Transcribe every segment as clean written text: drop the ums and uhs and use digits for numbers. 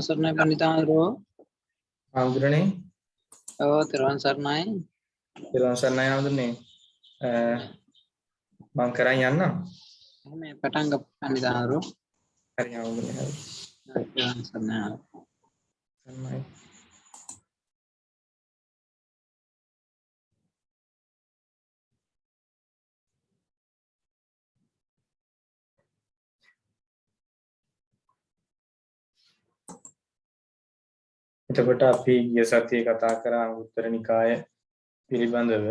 Sarnai Panditandro. Androne. Oh, Tiruan Sarnai. Tiruan Sarnai Androne. Mangkaran Yanna. Me Patanga Panditandro. Hari Androne. Tiruan Sarnai. Sarnai. එතකොට අපි ගිය සතියේ කතා කරා අංගුත්තර නිකාය පිළිබඳව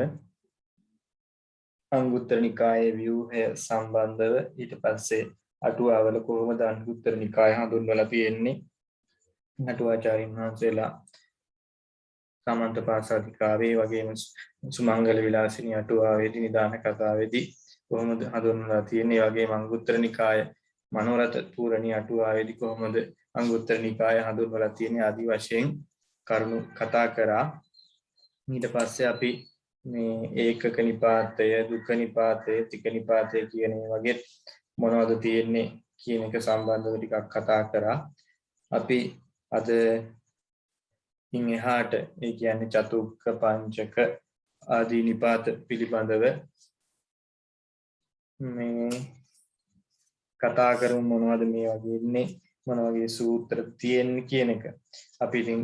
අංගුත්තර නිකායේ ව්‍යුහය සම්බන්ධව ඊට පස්සේ අටුවාවල කොහොමද අංගුත්තර නිකාය හඳුන්වලා තියෙන්නේ අටුවාචාරින් වහන්සේලා සමන්තපාසාදිකාවේ වගේම සුමංගල විලාසිනී අටුවාවේදී නිදාන කතාවේදී කොහොමද හඳුන්වලා තියෙන්නේ වගේම අංගුත්තර නිකාය මනෝරත පූරණී අටුවාවේදී කොහොමද අංගුත්තර නිකාය හඳුන්වලා තියෙන්නේ ආදි වශයෙන් කරුණු කතා කරා ඊට පස්සේ අපි මේ ඒකක නිපාතය දුක්ඛ නිපාතය තික නිපාතය කියන මේ වගේ මොනවද තියෙන්නේ කියන එක සම්බන්ධව ටිකක් කතා කරා අපි අද ඉන් එහාට ඒ කියන්නේ චතුක්ක පංචක ආදී නිපාත පිළිබඳව මේ කතා කරමු මොනවද මේ වගේ ඉන්නේ මොන වගේ සූත්‍ර තියෙන්නේ කියන එක අපි ඉතින්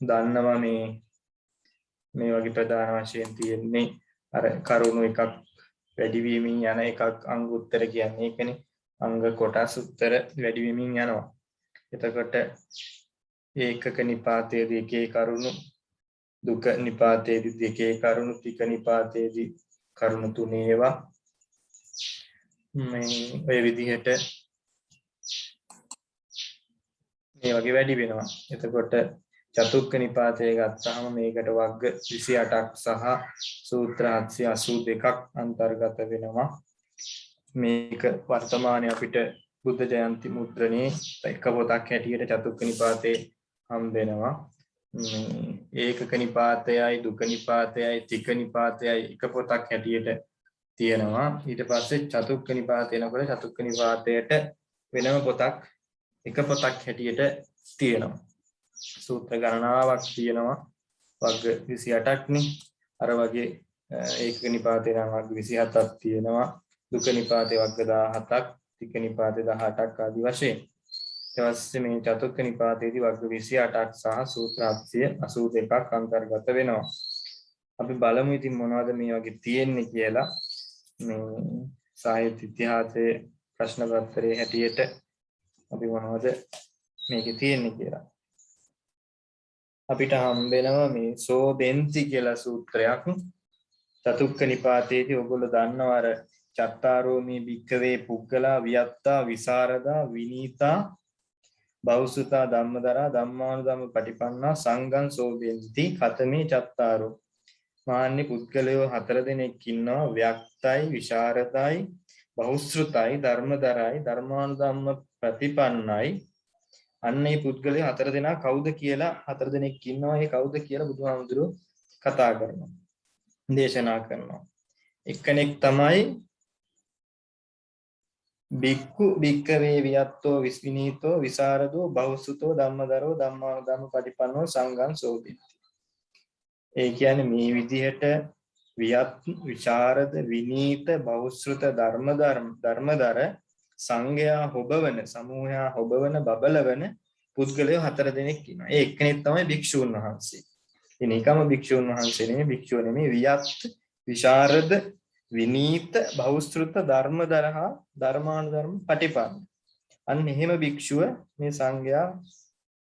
දන්නවා මේ වගේ ප්‍රධාන වශයෙන් තියෙන්නේ අර කරුණු එකක් වැඩි වීමින් යන එකක් අංගුත්තර කියන්නේ ඒකනේ අංග කොටස් උත්තර වැඩි වීමින් යනවා එතකොට ඒකක නිපාතයේදී එකේ කරුණු දුක නිපාතයේදී දෙකේ කරුණු තික නිපාතයේදී කරුණු තුනේ ඒවා මේ ඔය විදිහට මේ වගේ වැඩි වෙනවා. එතකොට චතුක්ක නිපාතය ගත්තාම මේකට වර්ග 28ක් සහ සූත්‍ර 782ක් අන්තර්ගත වෙනවා. මේක වර්තමානයේ අපිට බුද්ධ ජයන්ති මුද්‍රණේ එක පොතක් හැටියට චතුක්ක නිපාතේ හම්බ වෙනවා. ඒකක නිපාතයයි දුක නිපාතයයි තික නිපාතයයි එක පොතක් හැටියට තියෙනවා. ඊට පස්සේ චතුක්ක නිපාතේ නකොට චතුක්ක නිපාතයට වෙනම පොතක් එක පොතක් හැටියට තියෙනවා. සූත්‍ර ගණනාවක් තියෙනවා. වර්ග 28ක් නේ. අර වගේ ඒකක නිපාතේ නම් වර්ග 27ක් තියෙනවා. දුක නිපාතේ වර්ග 17ක්, තික නිපාතේ 18ක් ආදී වශයෙන්. ඊට පස්සේ මේ චතුක්ක නිපාතේදී වර්ග 28ක් සහ සූත්‍ර 782ක් අන්තර්ගත වෙනවා. අපි බලමු ඉතින් මොනවද මේ වගේ තියෙන්නේ කියලා. මේ සාහිත්‍ය ඉතිහාසයේ ප්‍රශ්න පත්‍රයේ හැටියට අපි මොනවද මේකේ තියෙන්නේ කියලා. අපිට හම්බ වෙනවා මේ සෝබෙන්ති කියලා සූත්‍රයක්. චතුක්ක නිපාතයේදී ඔයගොල්ලෝ දන්නවා අර චත්තාරෝමී භික්ඛවේ පුග්ගලා වියත්තා විසරදා විනීතා බෞසුතා ධම්මදරා ධම්මානුධම්ම පටිපන්නා සංඝං සෝබෙන්ති කතමේ චත්තාරෝ මාන්නේ පුද්ගලයෝ 4 දෙනෙක් ඉන්නවා ව්‍යක්තයි විශාරදයි බහුශ්‍රුතයි ධර්මදරයි ධර්මානුධම්ම ප්‍රතිපන්නයි අන්න මේ පුද්ගලයෝ 4 දෙනා කවුද කියලා 4 දෙනෙක් ඉන්නවා ඒ කවුද කියලා බුදුහාමුදුරුවෝ කතා කරනවා දේශනා කරනවා එක්කෙනෙක් තමයි බික්කු බික්කවේ වියත්තෝ විස්විනීතෝ විසරදෝ බහුසුතෝ ධම්මදරෝ ධම්මානුධම්ම පටිපන්නෝ සංඝං සෝබෙන්ති ඒ කියන්නේ මේ විදිහට වියත් විචාරද විනීත බෞද්ධ ධර්මදර සංඝයා හොබවන සමූහයා හොබවන බබලවන පුද්ගලයෝ 4 දෙනෙක් ඉන්නවා. ඒ එක්කෙනෙක් තමයි භික්ෂූන් වහන්සේ. ඉතින් ඒකම භික්ෂූන් වහන්සේ නෙමෙයි භික්ෂුව නෙමෙයි වියත් විචාරද විනීත බෞද්ධ ධර්මදරහා ධර්මානුධර්ම පටිපන්න. අන්න එහෙම භික්ෂුව මේ සංඝයා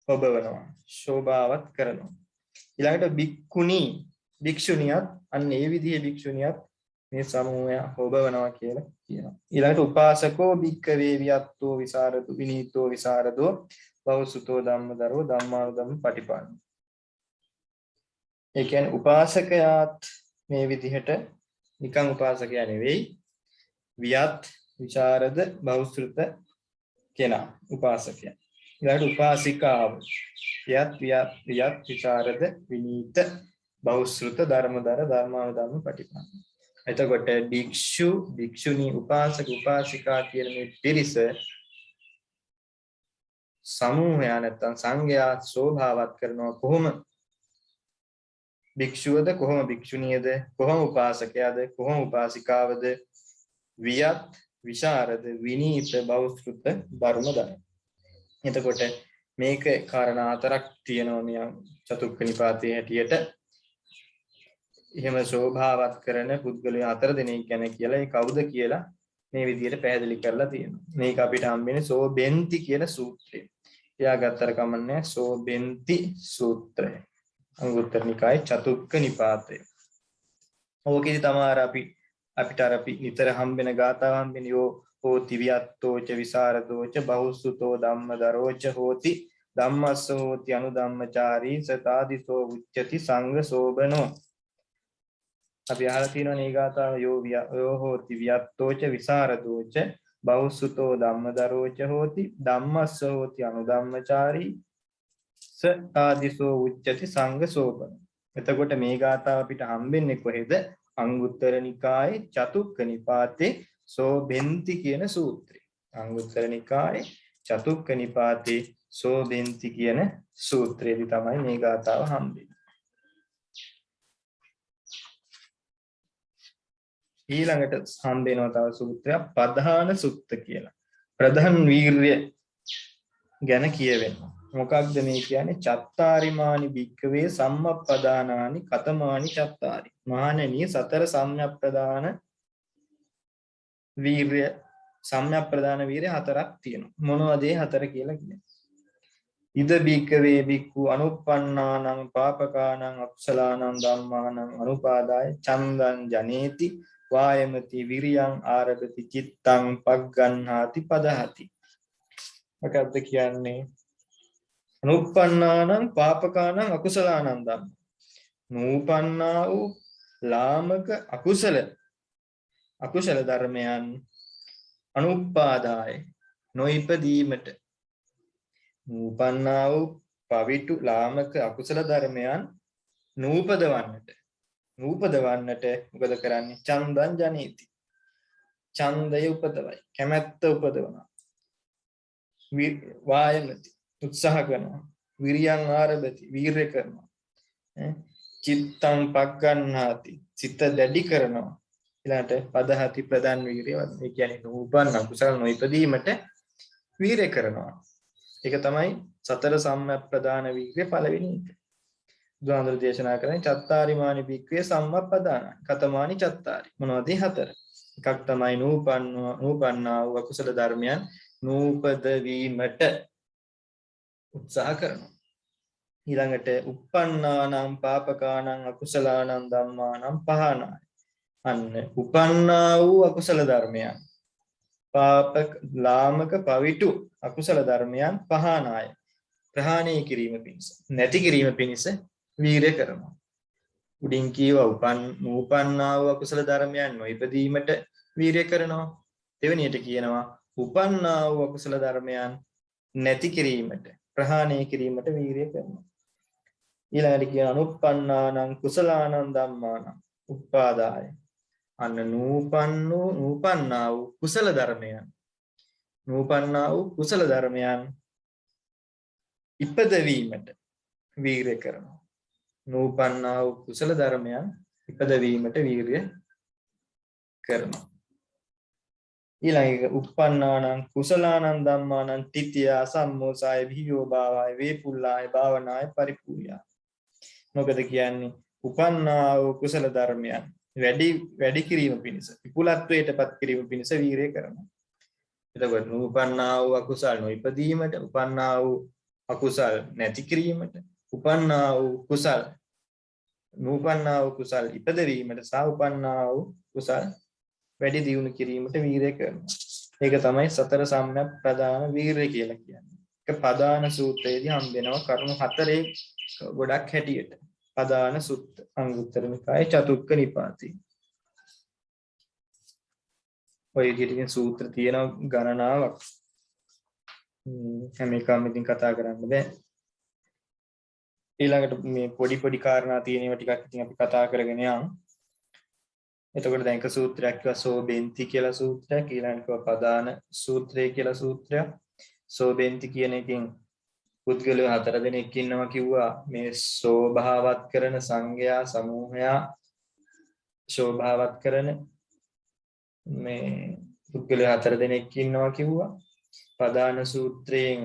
හොබවනවා. ශෝභාවත් කරනවා. ඊළඟට භික්ඛුණී භික්ෂුණියත් අන්න ඒ විදිහේ භික්ෂුණියත් මේ සමූහය හොබවනවා කියලා කියනවා. ඊළඟට උපාසකෝ භික්ඛවේ වියත්තෝ විසරදෝ විනීතෝ විසරදෝ බෞසුතෝ ධම්මදරෝ ධම්මානුධම්ම පටිපන්න. ඒ කියන්නේ උපාසකයාත් මේ විදිහට නිකන් උපාසකයා නෙවෙයි වියත් විචාරද බෞසුත කෙනා උපාසකයා. ඊළඟට උපාසිකාව වියත් විචාරද විනීත බෞසුත ධර්මදර ධර්මානුධම්ම පටිපන්න. එතකොට භික්ෂු භික්ෂුණී උපාසක උපාසිකා කියන මේ පිරිස සමූහය නැත්නම් සංඝයා ශෝභාවත් කරනවා කොහොම භික්ෂුවද කොහොම භික්ෂුණියද කොහොම උපාසකයාද කොහොම උපාසිකාවද වියත් විශාරද විනීත බෞද්ධ ධර්මදය. එතකොට මේක කාරණා හතරක් තියෙනවා මේ චතුක්ක නිපාතයේ හැටියට. එහෙම ශෝභාවත් කරන පුද්ගලයෝ 4 දෙනෙක් ගැන කියලා ඒ කවුද කියලා මේ විදිහට පැහැදිලි කරලා තියෙනවා. මේක අපිට හම්බෙන්නේ සෝබෙන්ති කියන සූත්‍රය. එයා ගත්තර කමන්නේ සෝබෙන්ති සූත්‍රය. අංගුත්තර නිකායේ චතුක්ක නිපාතය. ඕකෙදි තමයි අපිට අපි නිතර හම්බෙන ගාථාව හම්බෙන යෝ හෝති වියත්තෝච විසරදෝච බහුසුතෝ ධම්මදරෝච හෝති ධම්මස්ස හෝති අනුධම්මචාරී සතාදිසෝ උච්චති සංඝ සෝබනෝ. අපි අහලා තියෙනවා මේ ගාථාව යෝ හෝති වියත්තෝච විසරදෝච බහුසුතෝ ධම්මදරෝච හෝති ධම්මස්ස හෝති අනුධම්මචාරී සතාදිසෝ උච්චති සංඝ සෝබනෝ. එතකොට මේ ගාථාව අපිට හම්බෙන්නේ කොහෙද? අංගුත්තර නිකායේ චතුක්ක නිපාතේ සෝබෙන්ති කියන සූත්‍රය. අංගුත්තර නිකායේ චතුක්ක නිපාතේ සෝබෙන්ති කියන සූත්‍රයේදී තමයි මේ ගාථාව හම්බෙන්නේ. ඊළඟට හම්බෙනවා තව සූත්‍රයක් ප්‍රධාන සුත්ත කියලා. ප්‍රධාන වීර්ය ගැන කියවෙනවා. මොකක්ද මේ කියන්නේ? චත්තාරිමානි භික්ඛවේ සම්මප්පදානානි කතමානි චත්තාරි. මහණෙනි සතර සම්‍යප්පදාන වීර්ය සම්‍යප්පදාන වීර්ය හතරක් තියෙනවා. මොනවද ඒ හතර කියලා කියන්නේ? ඉද භික්ඛවේ භික්ඛු අනුප්පන්නානං පාපකානං අකුසලානං ධම්මානං අනුපාදාය චන්දං ජනේති වායමති විරියං ආරභති චිත්තං පග්ගණ්හාති පදහති. මොකක්ද කියන්නේ? අනුප්පන්නානං පාපකානං අකුසලානං ධම්ම. නූපන්නා වූ ලාමක අකුසල ධර්මයන් අනුපාදාය නොයිපදීමට. නූපන්නා වූ පවිතු ලාමක අකුසල ධර්මයන් නූපදවන්නට මොකද කරන්නේ? චන්දං ජනේති. ඡන්දය උපදවයි. කැමැත්ත උපදවනවා. වායමති උත්සාහ කරනවා. විරියං ආරභති වීර්ය කරනවා. චිත්තං පග්ගණ්හාති චිත්ත දැඩි කරනවා. ඊළඟට පදහති ප්‍රධාන වීර්ය. ඒ කියන්නේ නූපන්න අකුසල නොයිපදීමට වීර්ය කරනවා. ඒක තමයි සතර සම්‍යප්පදාන වීර්ය පළවෙනි එක. බුදුහාමුදුර දේශනා කරන්නේ චත්තාරිමානි භික්ඛවේ සම්මප්පදාන කතමානි චත්තාරි. මොනවද හතර? එකක් තමයි නූපන්නා වූ අකුසල ධර්මයන් නූපද වීමට උත්සාහ කරනවා. ඊළඟට uppannānaṁ pāpakānaṁ akusalaanaṁ dhammānaṁ pahānāය. අන්න උපන්නා වූ අකුසල ධර්මයන් පාපක ලාමක පවිතු අකුසල ධර්මයන් පහානාය ප්‍රහාණය කිරීම පිණිස නැති කිරීම පිණිස වීරය කරනවා. උඩින් කියවා උපන්නා වූ අකුසල ධර්මයන් නොඉපදීමට වීරය කරනවා. දෙවෙනියට කියනවා උපන්නා වූ අකුසල ධර්මයන් නැති කිරීමට ප්‍රහාණය කිරීමට වීරය කරනවා. ඊළඟට කියන අනුප්පන්නානං කුසලානං ධම්මානං උපාදාය. අන්න නූපන්නා වූ කුසල ධර්මයන් ඉපදවීමට වීරය කරනවා. නූපන්නා වූ කුසල ධර්මයන් ඉපදවීමට වීරය කරනවා. ඊළඟ uppannānaṁ කුසලානං ධම්මානං තිතිය සම්මෝසාය භීයෝ භාවය වේපුල්ලාය භාවනාය පරිපූර්ණය. මොකද කියන්නේ? උපන්නා වූ කුසල ධර්මයන් වැඩි කිරීම පිණිස විපුලත්වයටපත් කිරීම පිණිස වීරය කරනවා. එතකොට නූපන්නා වූ අකුසල් නොඉපදීමට, උපන්නා වූ අකුසල් නැති කිරීමට, නූපන්නා වූ කුසල් ඉපදවීමට සහ උපන්නා වූ කුසල් වැඩි දියුණු කිරීමට වීරය කරනවා. ඒක තමයි සතර සම්‍යප්පදාන වීරය කියලා කියන්නේ. ඒක පදාන සූත්‍රයේදී හම්බෙනවා කරුණු 4 ගොඩක් හැටියට. පදාන සුත්ත අංගුත්තර නිකායේ චතුක්ක නිපාතේ. ඔය විදිහට සූත්‍ර තියෙන ගණනාවක්. හැම එකම ඉතින් කතා කරන්න බෑ. ඊළඟට මේ පොඩි කාරණා තියෙනවා ටිකක් ඉතින් අපි කතා කරගෙන යමු. එතකොට දැන් එක සූත්‍රයක් කිව්වා සෝබෙන්ති කියලා සූත්‍රයක්, ඊළඟට කිව්වා පදාන සූත්‍රය කියලා සූත්‍රයක්. සෝබෙන්ති කියන එකෙන් පුද්ගලයෝ 4 දෙනෙක් ඉන්නවා කිව්වා. මේ සෝභාවත් කරන සංඝයා සමූහයා ශෝභාවත් කරන මේ පුද්ගලයෝ 4 දෙනෙක් ඉන්නවා කිව්වා. ප්‍රධාන සූත්‍රයෙන්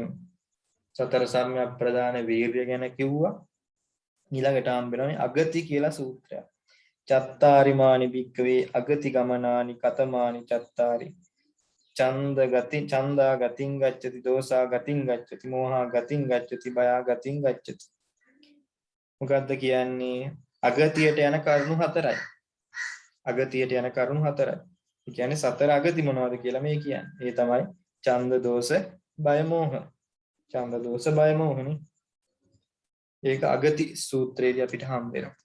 සතර සම්‍යක් ප්‍රධාන වීර්ය ගැන කිව්වා. ඊළඟට හම්බෙනවා අගති කියලා සූත්‍රයක්. චත්තාරිමානි භික්කවේ අගති ගමනානි කතමානි චත්තාරි ඡන්ද ගති ඡන්දා ගතින් ගච්ඡති දෝසා ගතින් ගච්ඡති මෝහා ගතින් ගච්ඡති බයා ගතින් ගච්ඡති. මොකද්ද කියන්නේ? අගතියට යන කරුණු 4යි. අගතියට යන කරුණු 4යි. ඒ කියන්නේ සතර අගති මොනවද කියලා මේ කියන්නේ. ඒ තමයි ඡන්ද දෝෂ බය මෝහ. ඡන්ද දෝෂ බය මෝහනේ. ඒක අගති සූත්‍රයේදී අපිට හම්බ වෙනවා.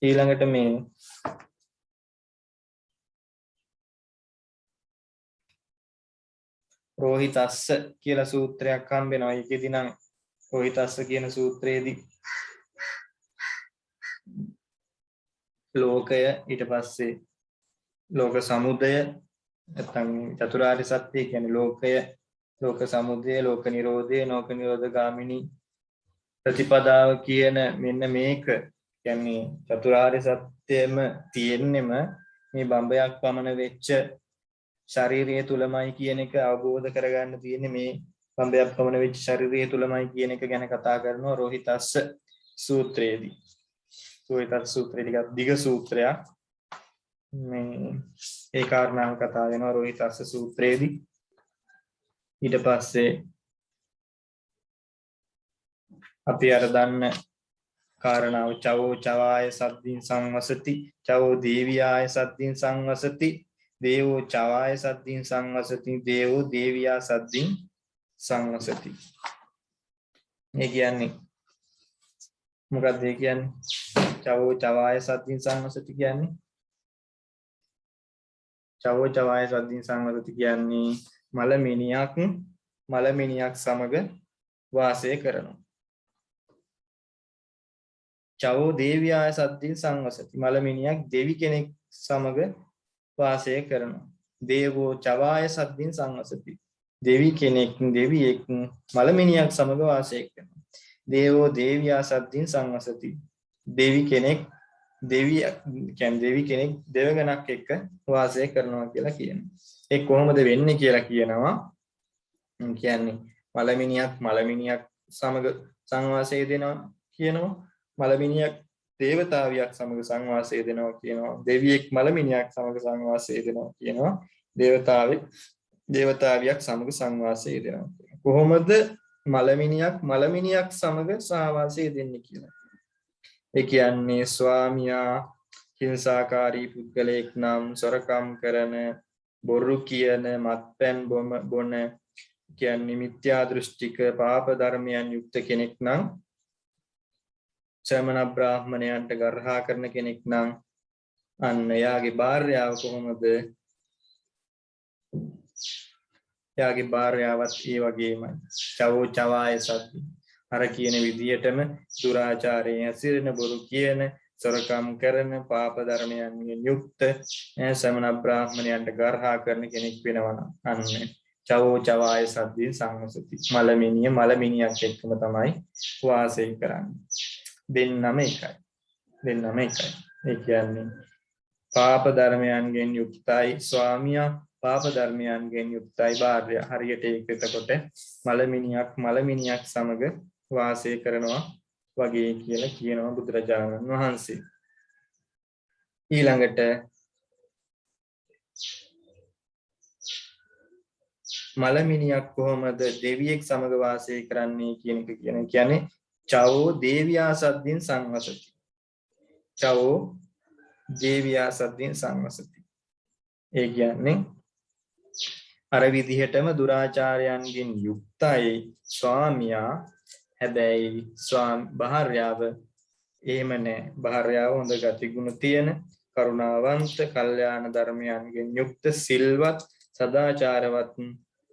ඊළඟට මේ රෝහිතස්ස කියලා සූත්‍රයක් හම්බ වෙනවා. ඒකෙදි නම් රෝහිතස්ස කියන සූත්‍රයේදී ලෝකය ඊට පස්සේ ලෝක සමුදය නැත්නම් චතුරාර්ය සත්‍ය කියන්නේ ලෝකය, ලෝක සමුදය, ලෝක නිරෝධය, ලෝක නිරෝධ ගාමිනී ප්‍රතිපදාව කියන මෙන්න මේක කියන්නේ චතුරාර්ය සත්‍යෙම තියෙන්නෙම මේ බඹයක් පමණ වෙච්ච ශාරීරිය තුලමයි කියන එක අවබෝධ කරගන්න තියෙන්නේ. මේ බඹයක් පමණ වෙච්ච ශාරීරිය තුලමයි කියන එක ගැන කතා කරනවා රෝහිතස්ස සූත්‍රයේදී. රෝහිතස්ස සූත්‍රය ටිකක් දිග සූත්‍රයක්. මේ ඒ කාරණාව කතා වෙනවා රෝහිතස්ස සූත්‍රයේදී. ඊට පස්සේ අපි අර දන්න කාරණාව චවෝ චවාය සද්දින් සංවසති චවෝ දේවියාය සද්දින් සංවසති දේවෝ චවාය සද්දින් සංවසති දේවෝ දේවියා සද්දින් සංවසති. මේ කියන්නේ මොකක්ද? ඒ කියන්නේ චවෝ චවාය සද්දින් සංවසති කියන්නේ චවෝ චවාය සද්දින් සංවසති කියන්නේ මලමිනියක් සමග වාසය කරනවා. චවෝ දේවියාය සද්දින් සංවසති මලමිනියක් දෙවි කෙනෙක් සමග වාසය කරනවා. දේවෝ චවාය සද්දින් සංවසති දෙවි කෙනෙක් දෙවියෙක් මලමිනියක් සමග වාසය කරනවා. දේවෝ දේවියා සද්දින් සංවසති දෙවි කෙනෙක් දෙවගණක් එක්ක වාසය කරනවා කියලා කියනවා. ඒ කොහොමද වෙන්නේ කියලා කියනවා. කියන්නේ මලමිනියක් සමග සංවාසය දෙනවා කියනවා. මලමිනියක් දේවතාවියක් සමග සංවාසය දෙනවා කියනවා. දෙවියෙක් මලමිනියක් සමග සංවාසය දෙනවා කියනවා. දේවතාවියක් සමග සංවාසය දෙනවා. කොහොමද මලමිනියක් සමග සහවාසය දෙන්නේ කියලා. ඒ කියන්නේ ස්වාමියා හිංසාකාරී පුද්ගලයෙක් නම්, සොරකම් කරන, බොරු කියන, මත්පැන් බොන කියන්නේ මිත්‍යා දෘෂ්ටික පාප ධර්මයන් යුක්ත කෙනෙක් නම්, ශ්‍රමණ බ්‍රාහ්මණයන්ට ගර්හා කරන කෙනෙක් නම් අන්න එයාගේ භාර්යාව කොහොමද? එයාගේ භාර්යාවත් ඒ වගේමයි. චවෝ චවාය සද්දි අර කියන විදියටම දුරාචාරයෙන් හැසිරෙන, බොරු කියන, සොරකම් කරන, පාප ධර්මයන්ගෙන් යුක්ත ශ්‍රමණ බ්‍රාහ්මණයන්ට ගර්හා කරන කෙනෙක් වෙනවා. අන්න චවෝ චවාය සද්දින් සංවසති මලමිනියක් එක්කම තමයි වාසය කරන්නේ. දෙන්නම එකයි. ඒ කියන්නේ පාප ධර්මයන්ගෙන් යුක්තයි ස්වාමියා, පාප ධර්මයන්ගෙන් යුක්තයි භාර්යා. හරියට ඒක එතකොට මලමිනියක් සමග වාසය කරනවා වගේ කියලා කියනවා බුදුරජාණන් වහන්සේ. ඊළඟට මලමිනියක් කොහොමද දෙවියෙක් සමග වාසය කරන්නේ කියන එක කියන්නේ චවෝ දේවියා සද්දින් සංවසති. චවෝ දේවියා සද්දින් සංවසති. ඒ කියන්නේ අර විදිහටම දුරාචාරයන්ගෙන් යුක්තයි ස්වාමියා. හැබැයි භාර්යාව එහෙම නැහැ. භාර්යාව හොඳ ගතිගුණ තියෙන, කරුණාවන්ත, කල්යාණ ධර්මයන්ගෙන් යුක්ත, සිල්වත්, සදාචාරවත්,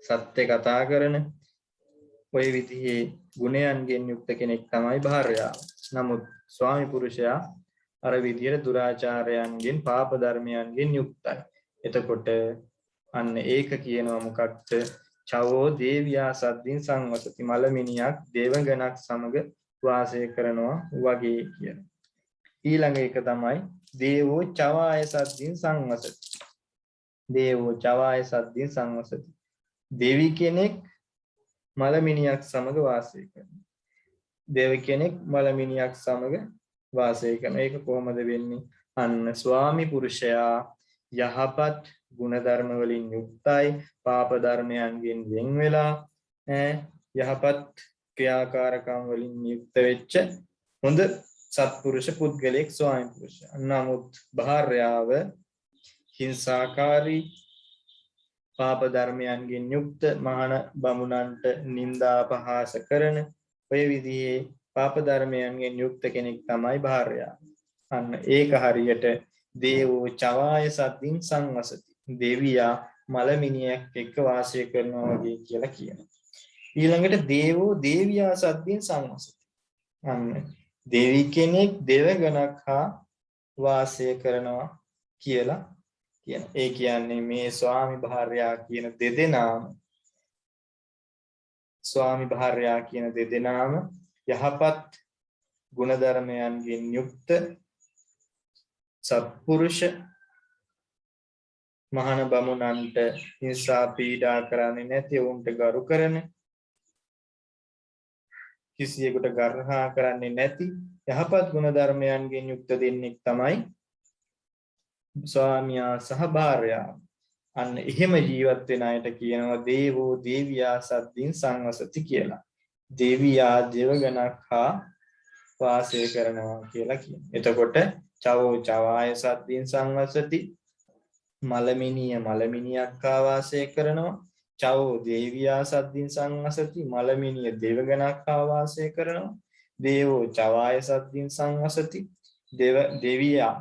සත්‍ය කතා කරන ඔය විදිහේ ගුණයන්ගෙන් යුක්ත කෙනෙක් තමයි භාර්යාව. නමුත් ස්වාමි පුරුෂයා අර විදියට දුරාචාරයන්ගෙන් පාප ධර්මයන්ගෙන් යුක්තයි. එතකොට අන්න ඒක කියනවා මොකක්ද? චවෝ දේවියා සද්දින් සංවසති. මලමිනියක් දේවගණක් සමග වාසය කරනවා වගේ කියන. ඊළඟ එක තමයි දේවෝ චවාය සද්දින් සංවසති. දේවෝ චවාය සද්දින් සංවසති. දෙවි කෙනෙක් මලමිනියක් සමග වාසය කරනවා. දෙවි කෙනෙක් මලමිනියක් සමග වාසය කරන. ඒක කොහොමද වෙන්නේ? අන්න ස්වාමි පුරුෂයා යහපත් ගුණධර්ම වලින් යුක්තයි, පාප ධර්මයන්ගෙන් වෙන් වෙලා යහපත් ක්‍රියාකාරකම් වලින් යුක්ත වෙච්ච හොඳ සත්පුරුෂ පුද්ගලෙක් ස්වාමි පුරුෂයා. නමුත් භාර්යාව හිංසාකාරී, පාප ධර්මයන්ගෙන් යුක්ත, මහාන බමුණන්ට නිନ୍ଦා අපහාස කරන ඔය විදිහේ පාප ධර්මයන්ගෙන් යුක්ත කෙනෙක් තමයි භාර්යාව. අන්න ඒක හරියට දේවෝ චවාය සද්දින් සංවසති. දෙවියා මලමිනියක් එක්ක වාසය කරනවා වගේ කියලා කියනවා. ඊළඟට දේවෝ දේවියා සද්දින් සංවසති. අන්න දෙවි කෙනෙක් දෙවගණක් හා වාසය කරනවා කියලා කියන. ඒ කියන්නේ මේ ස්වාමි භාර්යා කියන දෙදෙනාම ස්වාමි භාර්යා කියන දෙදෙනාම යහපත් ගුණධර්මයන්ගෙන් යුක්ත සත්පුරුෂ මහාන බමුණන්ට හිංසා පීඩා කරන්නේ නැති, උන්ට ගරු කරන, කිසියෙකුට ගර්හා කරන්නේ නැති යහපත් ගුණධර්මයන්ගෙන් යුක්ත දෙන්නෙක් තමයි ස්වාමියා සහ භාර්යාව. අන්න එහෙම ජීවත් වෙන අයට කියනවා දේවෝ දේවියා සද්දින් සංවසති කියලා. දෙවියා දෙවගණක් හා වාසය කරනවා කියලා කියනවා. එතකොට චවෝ චවාය සද්දින් සංවසති. මලමිනිය මලමිනියක් හා වාසය කරනවා. චවෝ දේවියා සද්දින් සංවසති. මලමිනිය දෙවගණක් හා වාසය කරනවා. දේවෝ චවාය සද්දින් සංවසති. දෙවියා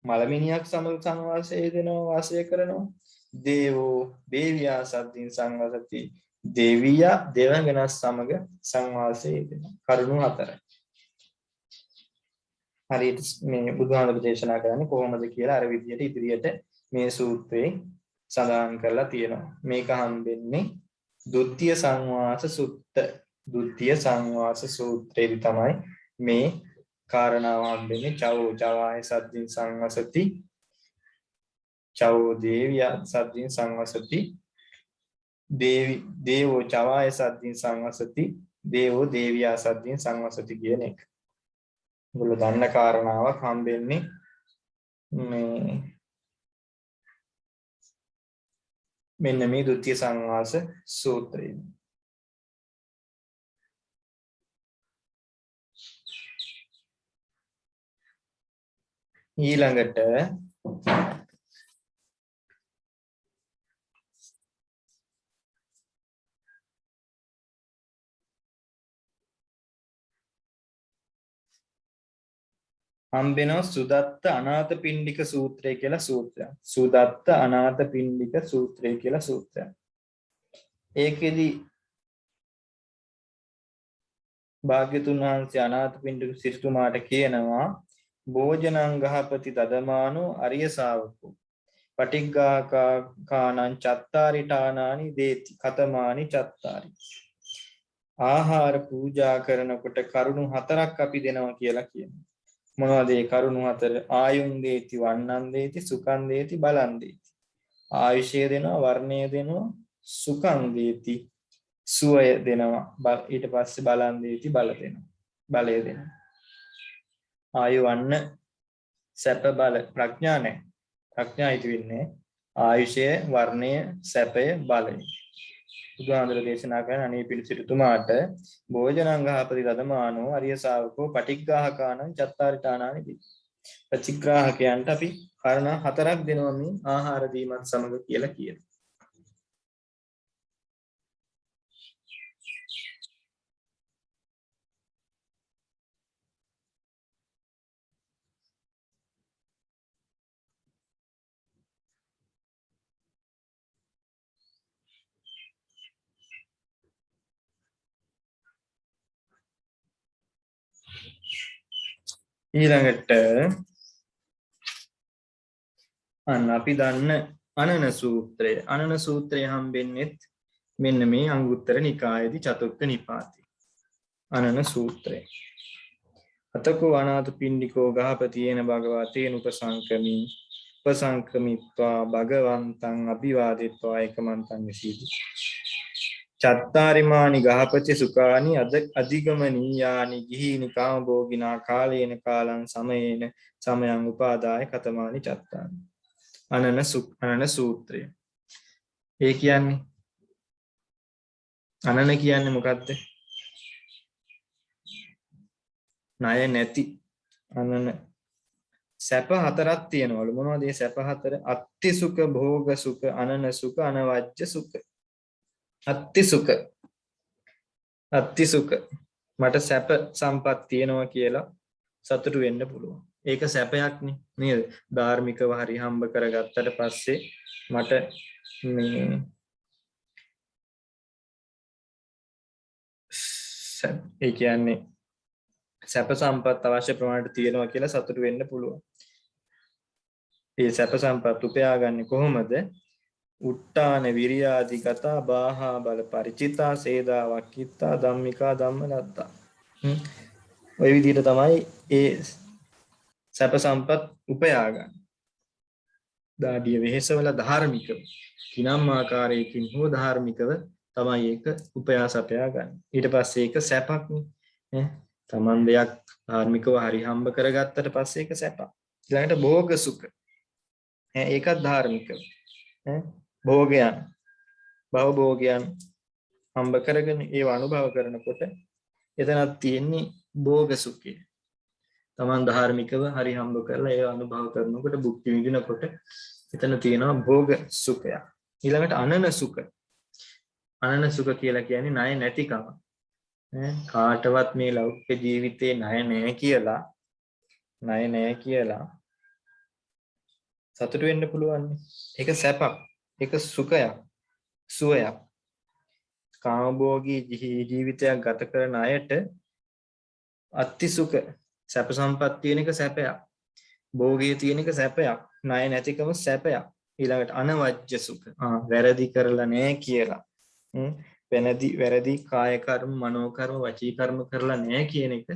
මලමිනියක් සමග සංවාසය දෙනවා, වාසය කරනවා. දේවෝ දේවියා සද්දින් සංවසති. දෙවියා දෙවඟන සමග සංවාසය දෙනවා. කරුණු හතරයි. හරියට මේ බුදුහාමුදුරු දේශනා කරන්නේ කොහොමද කියලා අර විදියට ඉදිරියට මේ සූත්‍රයේ සඳහන් කරලා තියෙනවා. මේක හම්බෙන්නේ ဒုတိ ය සංවාස සුත්ත. ဒုတိ ය සංවාස සූත්‍රයේදී තමයි මේ කාරණාව හම්බෙන්නේ. චවෝ චවාය සද්දින් සංවසති. චවෝ දේවියා සද්දින් සංවසති. දේවෝ චවාය සද්දින් සංවසති. දේවෝ දේවියා සද්දින් සංවසති කියන එක. ඔයගොල්ලෝ දන්න කාරණාවක් හම්බෙන්නේ මේ මෙන්න මේ ဒုတိ ය සංවාස සූත්‍රයේ. ඊළඟට හම්බෙනවා සුදත්ත අනාථපිණ්ඩික සූත්‍රය කියලා සූත්‍රයක්. සුදත්ත අනාථපිණ්ඩික සූත්‍රය කියලා සූත්‍රයක්. ඒකෙදි භාග්‍යතුන් වහන්සේ අනාථපිණ්ඩික සිටුමාට කියනවා භෝජනං ගහපති දදමානෝ අරිය ශාවකෝ පටිග්ගාකානං චත්තාරිඨානානි දේති කතමානි චත්තාරි. ආහාර පූජා කරනකොට කරුණු හතරක් අපි දෙනවා කියලා කියනවා. මොනවද ඒ කරුණු හතර? ආයුන් දේති, වන්නන් දේති, සුඛං දේති, බලං දේති. ආයුෂය දෙනවා, වර්ණය දෙනවා, සුඛං දේති, සුවය දෙනවා, ඊට පස්සේ බලං දේති, බල දෙනවා, බලය දෙනවා. ආයු වන්න සැප බල ප්‍රඥා නැහැ. ප්‍රඥා ඉති වෙන්නේ ආයුෂය, වර්ණය, සැපය, බලය. බුදුහාමුදුර දේශනා කරන අනේ පිළිසිතුමාට භෝජනං ගහපති දදමානෝ අරිය ශාවකෝ පටිග්ගාහකානං චත්තාරිඨානානි දී. ප්‍රතිග්‍රාහකයන්ට අපි කාරණා හතරක් දෙනවා මේ ආහාර දීමත් සමග කියලා කියනවා. ඊළඟට අන්න අපි දන්න අනන සූත්‍රය. අනන සූත්‍රය හම්බෙන්නෙත් මෙන්න මේ අංගුත්තර නිකායේදී චතුක්ක නිපාතේ. අනන සූත්‍රය. අතකෝ අනාථ පිණ්ඩිකෝ ගහපතියේන භගවා තේන උපසංකමිත්වා භගවන්තං අභිවාදිත්වා ඒකමන්තං විසීදි. චත්තාරිමානි ගහපති සුඛානි අධිගමනීයානි ගිහිනි කාමභෝගිනා කාලේන කාලං සමයේන සමයං උපාදාය කතමානි චත්තානි. අනන සූත්‍රය. ඒ කියන්නේ අනන කියන්නේ මොකද්ද? ණය නැති අනන සැප හතරක් තියෙනවලු. මොනවද මේ සැප හතර? අත්ති සුඛ, භෝග සුඛ, අනන සුඛ, අනවජ්‍ය සුඛ. අත්ති සුඛ. අත්ති සුඛ. මට සැප සම්පත් තියෙනවා කියලා සතුටු වෙන්න පුළුවන්. ඒක සැපයක් නේද? ධාර්මිකව හරි හම්බ කරගත්තට පස්සේ මට මේ ඒ කියන්නේ සැප සම්පත් අවශ්‍ය ප්‍රමාණයට තියෙනවා කියලා සතුටු වෙන්න පුළුවන්. ඒ සැප සම්පත් උපයාගන්නේ කොහොමද? උට්ටාන විරියාදි ගතා බාහා බල පරිචිතා සේදා වක්කිත්තා ධම්මිකා ධම්මනත්තා. ওই විදිහට තමයි ඒ සැප සම්පත් උපයාගන්නේ. දාඩිය වෙහෙසවල ධාර්මිකව කිනම් ආකාරයකින් හෝ ධාර්මිකව තමයි ඒක උපයා සපයා ගන්න. ඊට පස්සේ ඒක සැපක් නේ. තමන් දෙයක් ධාර්මිකව හරි හම්බ කරගත්තට පස්සේ ඒක සැපක්. ඊළඟට භෝග සුඛ. ඒකත් ධාර්මිකව. භෝගයන් භව භෝගයන් හම්බ කරගෙන ඒව අනුභව කරනකොට එතනක් තියෙන්නේ භෝග සුඛය. තමන් ධාර්මිකව හරි හම්බ කරලා ඒව අනුභව කරනකොට භුක්ති විඳිනකොට එතන තියෙනවා භෝග සුඛය. ඊළඟට අනන සුඛ. අනන සුඛ කියලා කියන්නේ ණය නැතිකම. කාටවත් මේ ලෞකික ජීවිතේ ණය නැහැ කියලා සතුටු වෙන්න පුළුවන්. ඒක සැපක්. ඒක සුඛයක්. සුවයක්. කාමභෝගී ජීවිතයක් ගත කරන අයට අත්ති සුඛ සැප සම්පත් තියෙන එක සැපයක්. භෝගයේ තියෙන එක සැපයක්. ණය නැතිකම සැපයක්. ඊළඟට අනවජ්‍ය සුඛ. වැරදි කරලා නැහැ කියලා. වැරදි කාය කර්ම, මනෝ කර්ම, වචී කර්ම කරලා නැහැ කියන එක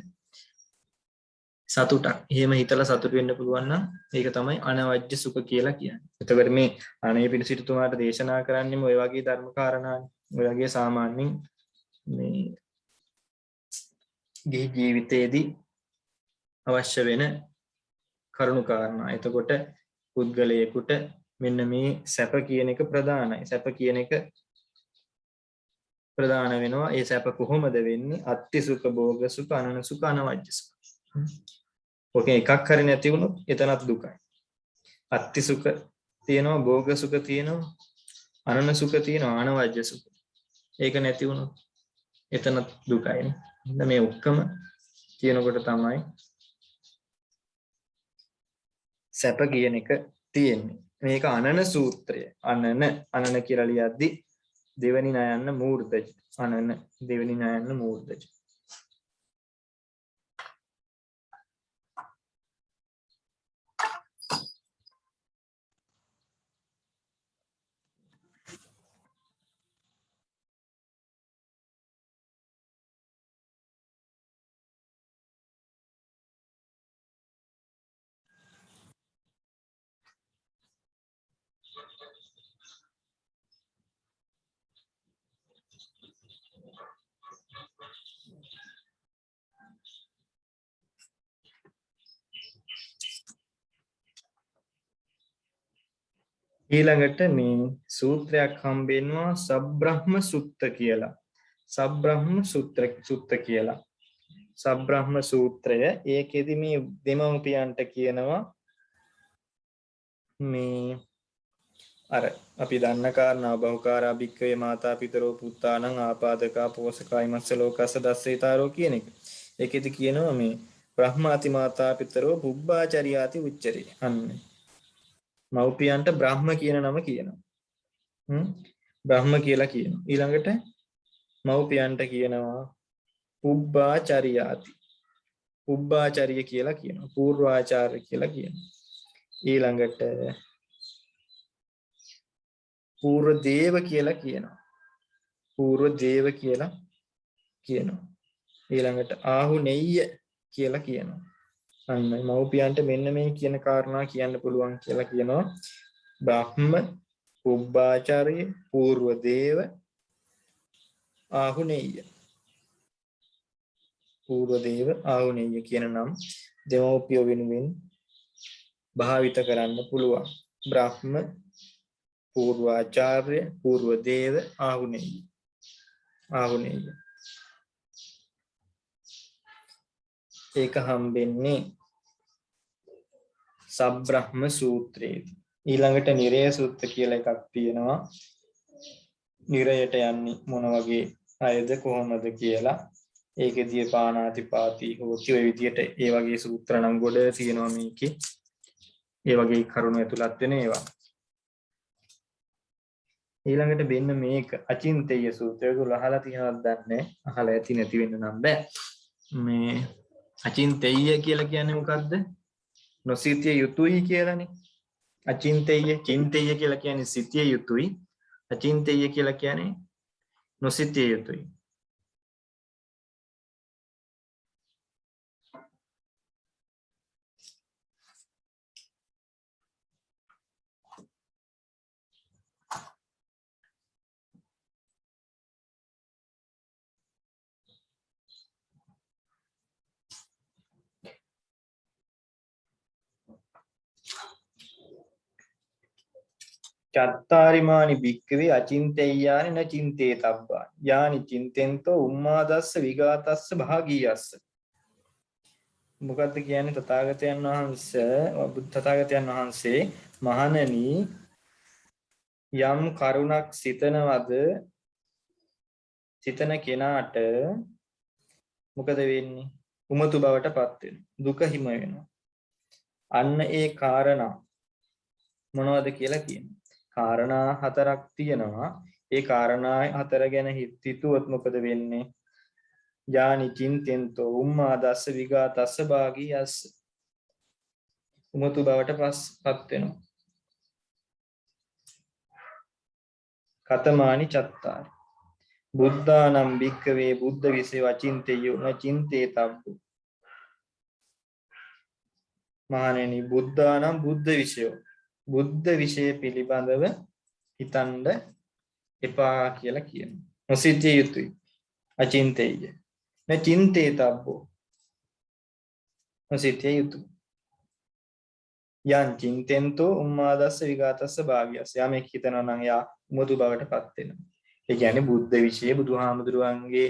සතුටක්. එහෙම හිතලා සතුට වෙන්න පුළුවන් නම් ඒක තමයි අනවජ්‍ය සුඛ කියලා කියන්නේ. එතකොට මේ අනේ පිණිසිටුමාට දේශනා කරන්නේම ඔය වගේ ධර්ම කාරණානේ. ඔය වගේ සාමාන්‍යයෙන් මේ ජීවිතයේදී අවශ්‍ය වෙන කරුණු කාරණා. එතකොට පුද්ගලයෙකුට මෙන්න මේ සැප කියන එක ප්‍රධානයි. සැප කියන එක ප්‍රධාන වෙනවා. ඒ සැප කොහොමද වෙන්නේ? අත්ති සුඛ, භෝග සුඛ, අනන සුඛ, අනවජ්‍ය සුඛ. ඔකේ එකක් හරි නැති වුණොත් එතනත් දුකයි. අත්ති සුඛ තියෙනවා, භෝග සුඛ තියෙනවා, අනන සුඛ තියෙනවා, අනවජ්‍ය සුඛ. ඒක නැති වුණොත් එතනත් දුකයි නේ. මේ ඔක්කොම කියනකොට තමයි සැප කියන එක තියෙන්නේ. මේක අනන සූත්‍රය. අනන කියලා ලියද්දි දෙවෙනි නයන්න මූර්ධජ. අනන දෙවෙනි නයන්න මූර්ධජ. ඊළඟට මේ සූත්‍රයක් හම්බෙනවා සබ්‍රහ්ම සුත්ත කියලා. සබ්‍රහ්ම සුත්ත කියලා. සබ්‍රහ්ම සූත්‍රය ඒකෙදි මේ දෙමව්පියන්ට කියනවා මේ අර අපි දන්න කාරණා බහුකාරා භික්ඛවේ මාතා පිතරෝ පුත්තානං ආපාදකා පෝසකා ඉමස්ස ලෝකස්ස දස්සේතාරෝ කියන එක. ඒකෙදි කියනවා මේ බ්‍රහ්මාති මාතා පිතරෝ පුබ්බාචරියාති උච්චරේ. අන්න මව්පියන්ට බ්‍රහ්ම කියන නම කියනවා. බ්‍රහ්ම කියලා කියනවා. ඊළඟට මව්පියන්ට කියනවා පුබ්බාචරියාති. පුබ්බාචරිය කියලා කියනවා. පූර්වාචාර්ය කියලා කියනවා. ඊළඟට පූර්ව දේව කියලා කියනවා. පූර්ව දේව කියලා කියනවා. ඊළඟට ආහුනෙය්‍ය කියලා කියනවා. අන්නයි මව්පියන්ට මෙන්න මේ කියන කාරණා කියන්න පුළුවන් කියලා කියනවා. බ්‍රහ්ම, පුබ්බාචාර්ය, පූර්ව දේව, ආහුනෙය්‍ය. පූර්ව දේව, ආහුනෙය්‍ය කියන නම් දෙමව්පියෝ වෙනුවෙන් භාවිත කරන්න පුළුවන්. බ්‍රහ්ම, පූර්වාචාර්ය, පූර්ව දේව, ආහුනෙය්‍ය. ආහුනෙය්‍ය. ඒක හම්බෙන්නේ සබ්‍රහ්ම සූත්‍රයේදී. ඊළඟට නිරය සූත්‍ර කියලා එකක් තියෙනවා. නිරයට යන්නේ මොන වගේ අයද කොහොමද කියලා. ඒකෙදී පාණාතිපාති හෝති ඔය විදියට ඒ වගේ සූත්‍ර නම් ගොඩ තියෙනවා මේකේ. ඒ වගේ කරුණු ඇතුළත් වෙන ඒවා. ඊළඟට වෙන්න මේක අචින්තේය සූත්‍රය. ඒගොල්ලෝ අහලා තියෙනවද දන්නේ? අහලා ඇති නැති වෙන්න නම් බෑ. මේ අචින්තේය කියලා කියන්නේ මොකද්ද? නොසිතිය යුතුයි කියලානේ. අචින්තේය, චින්තේය කියලා කියන්නේ සිතිය යුතුයි. අචින්තේය කියලා කියන්නේ නොසිතිය යුතුයි. චත්තාරිමානි භික්ඛවේ අචින්තේයානි න චින්තේතබ්බා යානි චින්තෙන්තෝ උම්මාදස්ස විගාතස්ස භාගීයස්ස. මොකද්ද කියන්නේ? තථාගතයන් වහන්සේ මහණෙනි යම් කරුණක් සිතනවද සිතන කෙනාට මොකද වෙන්නේ? උමතු බවටපත් වෙනවා. දුක හිම වෙනවා. අන්න ඒ කාරණා මොනවද කියලා කියනවා. කාරණා හතරක් තියෙනවා. ඒ කාරණා හතර ගැන හිතුවොත් මොකද වෙන්නේ? යානි චින්තෙන්තෝ උම්මාදස්ස විගාතස්ස භාගීයස්ස. උමතු බවට පත් වෙනවා. කතමානි චත්තාරි බුද්ධානම් භික්ඛවේ බුද්ධ විසේ වචින්තයෝ න චින්තේතබ්බු. මහණෙනි බුද්ධානම් බුද්ධ විෂයෝ බුද්ධ විෂය පිළිබඳව හිතන්න එපා කියලා කියනවා. නොසිතිය යුතුයි. අචින්තේය. න චින්තේතබ්බෝ. නොසිතිය යුතුයි. යං චින්තෙන්තෝ උම්මාදස්ස විගාතස්ස භාග්‍යස්ස. යමෙක් හිතනවා නම් යා උමතු බවටපත් වෙනවා. ඒ කියන්නේ බුද්ධ විෂය බුදුහාමුදුරුවන්ගේ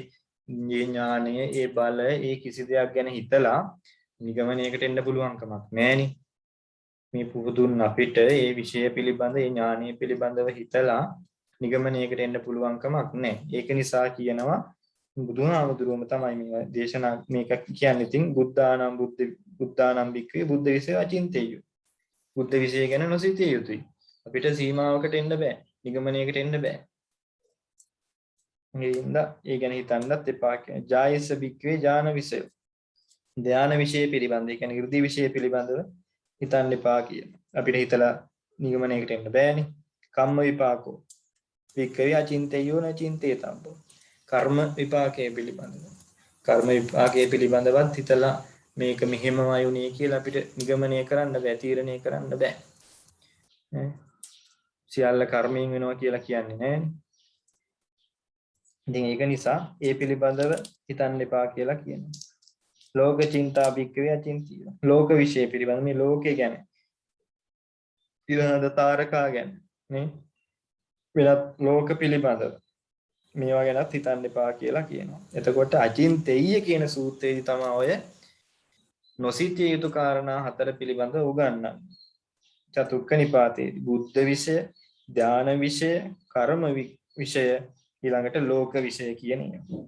මේ ඥානය, ඒ බලය, ඒ කිසි දෙයක් ගැන හිතලා නිගමනයකට එන්න පුළුවන් කමක් නැහෙනි. මේ පුදුන් අපිට ඒ විෂය පිළිබඳ ඒ ඥානය පිළිබඳව හිතලා නිගමනයකට එන්න පුළුවන් කමක් නැහැ. ඒක නිසා කියනවා බුදුහාමුදුරුවම තමයි මේ දේශනා මේක කියන්නේ. ඉතින් බුද්ධානම් භික්ඛවේ බුද්ධ විෂය අචින්තේය. බුද්ධ විෂය ගැන නොසිතිය යුතුයි. අපිට සීමාවකට එන්න බෑ. නිගමනයකට එන්න බෑ. ඒ ගැන හිතන්නත් එපා කියන. ජායස භික්ඛවේ ඥාන විෂය. ධාන විෂය පිළිබඳ, ඒ කියන්නේ 이르දි විෂය පිළිබඳව හිතන්න එපා කියන. අපිට හිතලා නිගමනයකට එන්න බෑනේ. කම්ම විපාකෝ භික්ඛවේ අචින්තයෝ න චින්තේතබ්බෝ. කර්ම විපාකයේ පිළිබඳව. කර්ම විපාකයේ පිළිබඳවත් හිතලා මේක මෙහෙමයි උනේ කියලා අපිට නිගමනය කරන්න බෑ, තීරණය කරන්න බෑ. සියල්ල කර්මයෙන් වෙනවා කියලා කියන්නේ නෑනේ. ඉතින් ඒක නිසා ඒ පිළිබඳව හිතන්න එපා කියලා කියනවා. ලෝක චින්තා භික්ඛවේ අචින්තිය. ලෝක විශ්ය පිළිබඳ මේ ලෝකේ ගැන ඊළඟ තාරකා ගැන නේ වෙනත් ලෝක පිළිබඳව මේවා ගැනත් හිතන්න එපා කියලා කියනවා. එතකොට අචින්තේය කියන සූත්‍රයේදී තමයි ඔය නොසිතිය යුතු කාරණා හතර පිළිබඳව උගන්වන්නේ. චතුක්ක නිපාතේදී බුද්ධ විෂය, ධාන විෂය, කර්ම විෂය ඊළඟට ලෝක විෂය කියන ඒවා.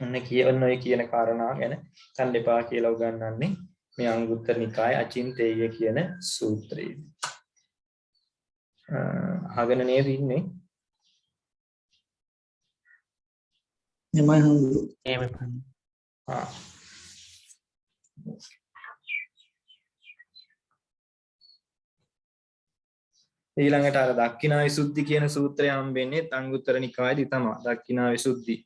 ඔන්න ඔය කියන කාරණා ගැන හිතන්න එපා කියලා උගන්වන්නේ මේ අංගුත්තර නිකාය අචින්තේය කියන සූත්‍රයේදී. අහගෙන නේද ඉන්නේ? එමයි හඳුරු. ඊළඟට අර දක්ඛිනා විසුද්ධි කියන සූත්‍රය හම්බෙන්නේ අංගුත්තර නිකායේදී තමයි. දක්ඛිනා විසුද්ධි.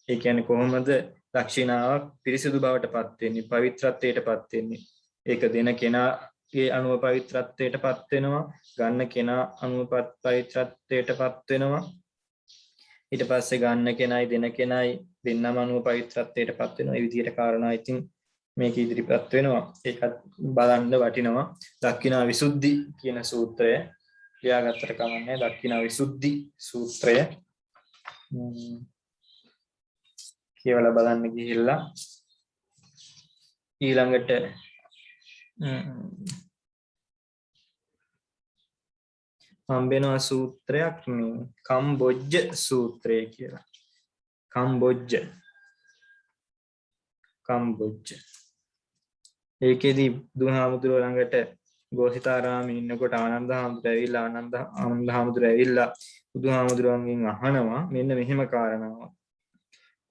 ඒ කියන්නේ කොහොමද දක්ෂිනාවක් පිරිසිදු බවටපත් වෙන්නේ, පවිත්‍රත්වයටපත් වෙන්නේ. ඒක දෙන කෙනාගේ අනුව පවිත්‍රත්වයටපත් වෙනවා, ගන්න කෙනා අනුව පවිත්‍රත්වයටපත් වෙනවා. ඊට පස්සේ ගන්න කෙනයි දෙන කෙනයි දෙන්නම අනුව පවිත්‍රත්වයටපත් වෙනවා. මේ විදිහට කාරණා ඉතින් මේක ඉදිරිපත් වෙනවා. ඒකත් බලන්න වටිනවා. දක්ඛිනා විසුද්ධි කියන සූත්‍රය ලියාගත්තට කමන්නේ. දක්ඛිනා විසුද්ධි සූත්‍රය කියවලා බලන්න ගිහිල්ලා ඊළඟට හම්බෙනවා සූත්‍රයක් මේ කම්බොජ්ජ සූත්‍රය කියලා. කම්බොජ්ජ. ඒකෙදි බුදුහාමුදුරුවෝ ළඟට ගෝසිතාරාමේ ඉන්නකොට ආනන්ද හාමුදුරුවෝ ඇවිල්ලා බුදුහාමුදුරුවන්ගෙන් අහනවා මෙන්න මෙහෙම කාරණාවක්.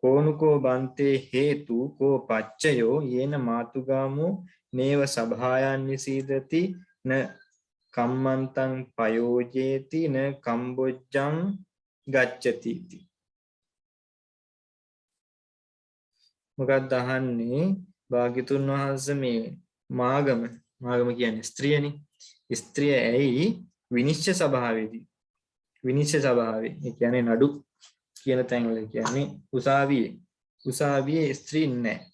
කෝනුකෝ බන්තේ හේතු කෝ පච්චයෝ යේන මාතුගාමෝ නේව සභායන් නිසීදති න කම්මන්තං පයෝජේති න කම්බොජ්ජං ගච්ඡති इति. මොකක්ද අහන්නේ? භාග්‍යතුන් වහන්සේ මේ මාගම කියන්නේ ස්ත්‍රියනේ. ස්ත්‍රිය ඇයි විනිශ්චය සභාවේදී ඒ කියන්නේ නඩු කියන තැන්වල කියන්නේ උසාවියේ ස්ත්‍රීන් නැහැ.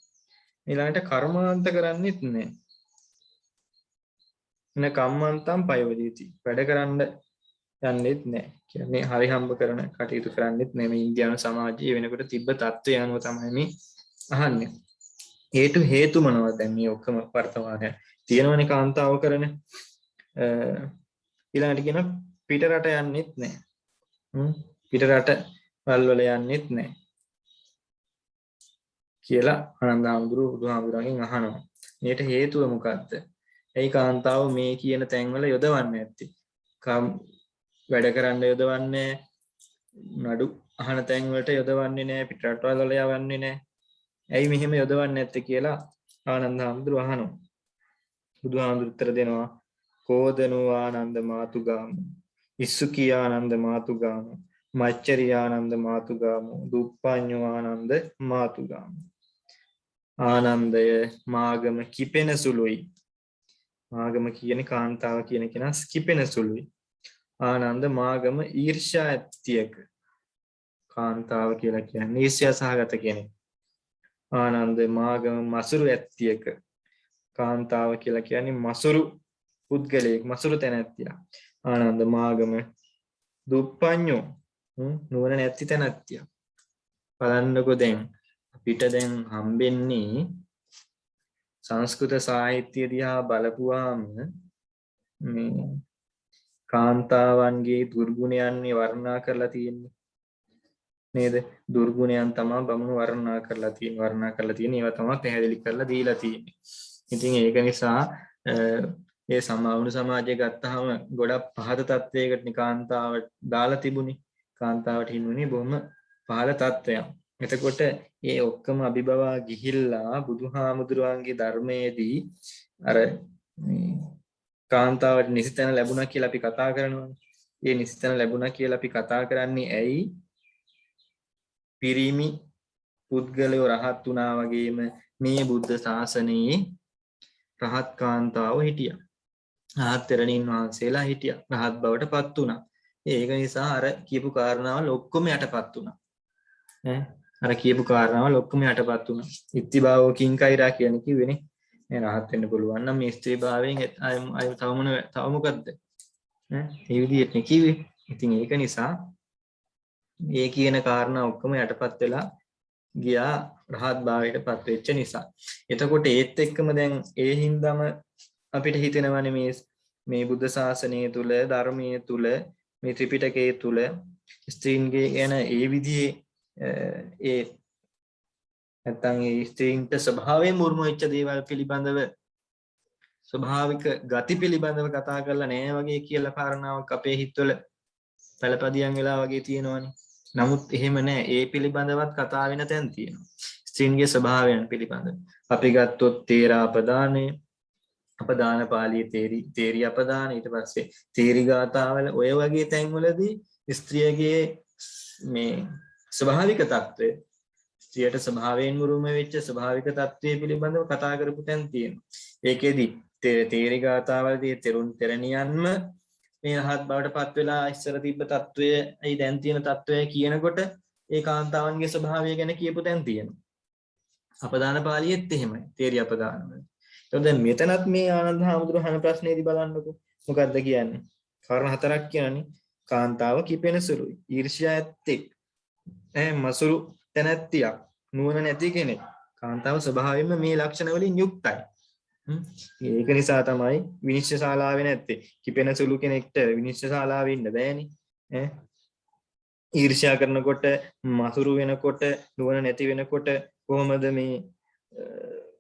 ඊළඟට කර්මාන්ත කරන්නෙත් නැහැ. න කම්මන්තම් පයෝජේති. වැඩ කරන්න යන්නෙත් නැහැ. කියන්නේ හරි හම්බ කරන කටයුතු කරන්නෙත් නැහැ. මේ ඉන්දියානු සමාජයේ වෙනකොට තිබ්බ තත්ත්වය අනුව තමයි මේ අහන්නේ. හේතු මොනවද? දැන් මේ ඔක්කොම වර්තමානය තියෙනවනේ කාන්තාව කරන. ඊළඟට කියන පිට රට යන්නෙත් නැහැ. පිට රට වල යන්නෙත් නැහැ කියලා ආනන්ද හාමුදුරුවෝ බුදුහාමුදුරන්ගෙන් අහනවා. මේකට හේතුව මොකද්ද? ඇයි කාන්තාව මේ කියන තැන්වල යොදවන්නේ නැත්තේ? වැඩ කරන්න යොදවන්නේ, නඩු අහන තැන් වලට යොදවන්නේ නැහැ, පිට රටවල් වල යවන්නේ නැහැ. ඇයි මෙහෙම යොදවන්නේ නැත්තේ කියලා ආනන්ද හාමුදුරුවෝ අහනවා. බුදුහාමුදුරුවෝ උත්තර දෙනවා. කෝදනෝ ආනන්ද මාතුගාම, ඉස්සුකී ආනන්ද මාතුගාම, මච්චරි ආනන්ද මාතුගාම, දුප්පඤ්ඤෝ ආනන්ද මාතුගාම. ආනන්දය මාගම කිපෙන සුළුයි. මාගම කියන්නේ කාන්තාව කියන කෙනා කිපෙන සුළුයි. ආනන්ද මාගම ඊර්ෂ්‍යා ඇත්තියක. කාන්තාව කියලා කියන්නේ ඊර්ෂ්‍යා සහගත කෙනෙක්. ආනන්ද මාගම මසුරු ඇත්තියක. කාන්තාව කියලා කියන්නේ මසුරු පුද්ගලයෙක්, මසුරු තැනැත්තියක්. ආනන්ද මාගම දුප්පඤ්ඤෝ නුවණ නැති තැනැත්තියක්. බලන්නකෝ දැන් අපිට දැන් හම්බෙන්නේ සංස්කෘත සාහිත්‍ය දිහා බලපුවාම මේ කාන්තාවන්ගේ දුර්ගුණයන් වර්ණනා කරලා තියෙන්නේ නේද? දුර්ගුණයන් තමයි බමුණු වර්ණනා කරලා තියෙන්නේ. ඒවා තමයි පැහැදිලි කරලා දීලා තියෙන්නේ. ඉතින් ඒක නිසා ඒ සමාවුණු සමාජය ගත්තාම ගොඩක් පහත තත්වයකට කාන්තාව දාලා තිබුණේ. කාන්තාවට හිමිුනේ බොහොම පහළ තත්වයක්. එතකොට ඒ ඔක්කොම අභිබවා ගිහිල්ලා බුදුහාමුදුරුවන්ගේ ධර්මයේදී අර කාන්තාවට නිසිතන ලැබුණා කියලා අපි කතා කරනවානේ. ඒ නිසිතන ලැබුණා කියලා අපි කතා කරන්නේ ඇයි? පිරිමි පුද්ගලයෝ රහත් වුණා වගේම මේ බුද්ධ ශාසනයේ රහත් කාන්තාව හිටියා. රහත් තෙරණින් වහන්සේලා හිටියා. රහත් බවට පත් වුණා. ඒක නිසා අර කියපු කාරණාවල් ඔක්කොම යටපත් වුණා. අර කියපු කාරණාවල් ඔක්කොම යටපත් වුණා. ඉත්තිභාවෝ කිංකෛරා කියන්නේ කිව්වේනේ. මේ රහත් වෙන්න පුළුවන් නම් මේ ස්ත්‍රී භාවයෙන් තව මොකද්ද? මේ විදිහට කිව්වේ. ඉතින් ඒක නිසා මේ කියන කාරණා ඔක්කොම යටපත් වෙලා ගියා රහත් භාවයටපත් වෙච්ච නිසා. එතකොට ඒත් එක්කම දැන් ඒ හින්දාම අපිට හිතෙනවානේ මේ බුද්ධ ශාසනය තුල, ධර්මයේ තුල, මේ ත්‍රිපිටකයේ තුල ස්ත්‍රීන්ගේ ගැන ඒ විදිහේ ඒ නැත්තම් ඒ ස්ත්‍රීන්ට ස්වභාවයෙන් මුර්ම වෙච්ච දේවල් පිළිබඳව, ස්වභාවික ගති පිළිබඳව කතා කරලා නැහැ වගේ කියලා කාරණාවක් අපේ හිතවල පළපදියම් වෙලා වගේ තියෙනවානේ. නමුත් එහෙම නැහැ. ඒ පිළිබඳවත් කතා වෙන තැන් තියෙනවා. ස්ත්‍රීන්ගේ ස්වභාවයන් පිළිබඳව. අපි ගත්තොත් තේරාපදානය, අපදාන පාළියේ තේරි අපදාන ඊට පස්සේ තේරි ගාථාවල ඔය වගේ තැන්වලදී ස්ත්‍රියගේ මේ ස්වභාවික తত্ত্বය ස්ත්‍රියට ස්වභාවයෙන් මුරුම වෙච්ච ස්වභාවික తত্ত্বය පිළිබඳව කතා කරපු තැන් තියෙනවා. ඒකෙදි තේරි ගාථාවලදී තෙරුන් තෙරණියන්ම මේ රහත් බවට පත් වෙලා ඉස්සර තිබ්බ తত্ত্বයයි දැන් තියෙන తত্ত্বයයි කියනකොට ඒ කාන්තාවන්ගේ ස්වභාවය ගැන කියපු තැන් තියෙනවා. අපදාන පාළියෙත් එහෙමයි. තේරි අපදානවල. එතකොට දැන් මෙතනත් මේ ආනන්ද හාමුදුරුවෝ අහන ප්‍රශ්නේදී බලන්නකෝ. මොකද්ද කියන්නේ? කාරණා හතරක් කියනනේ. කාන්තාව කිපෙන සුළුයි. ඊර්ෂ්‍යා ඇත්තෙක්. මසුරු තැනැත්තියක්. නුවණ නැති කෙනෙක්. කාන්තාව ස්වභාවයෙන්ම මේ ලක්ෂණ වලින් යුක්තයි. ඒක නිසා තමයි විනිශ්චය ශාලාවේ නැත්තේ. කිපෙන සුළු කෙනෙක්ට විනිශ්චය ශාලාවේ ඉන්න බෑනේ. ඊර්ෂ්‍යා කරනකොට, මසුරු වෙනකොට, නුවණ නැති වෙනකොට කොහොමද මේ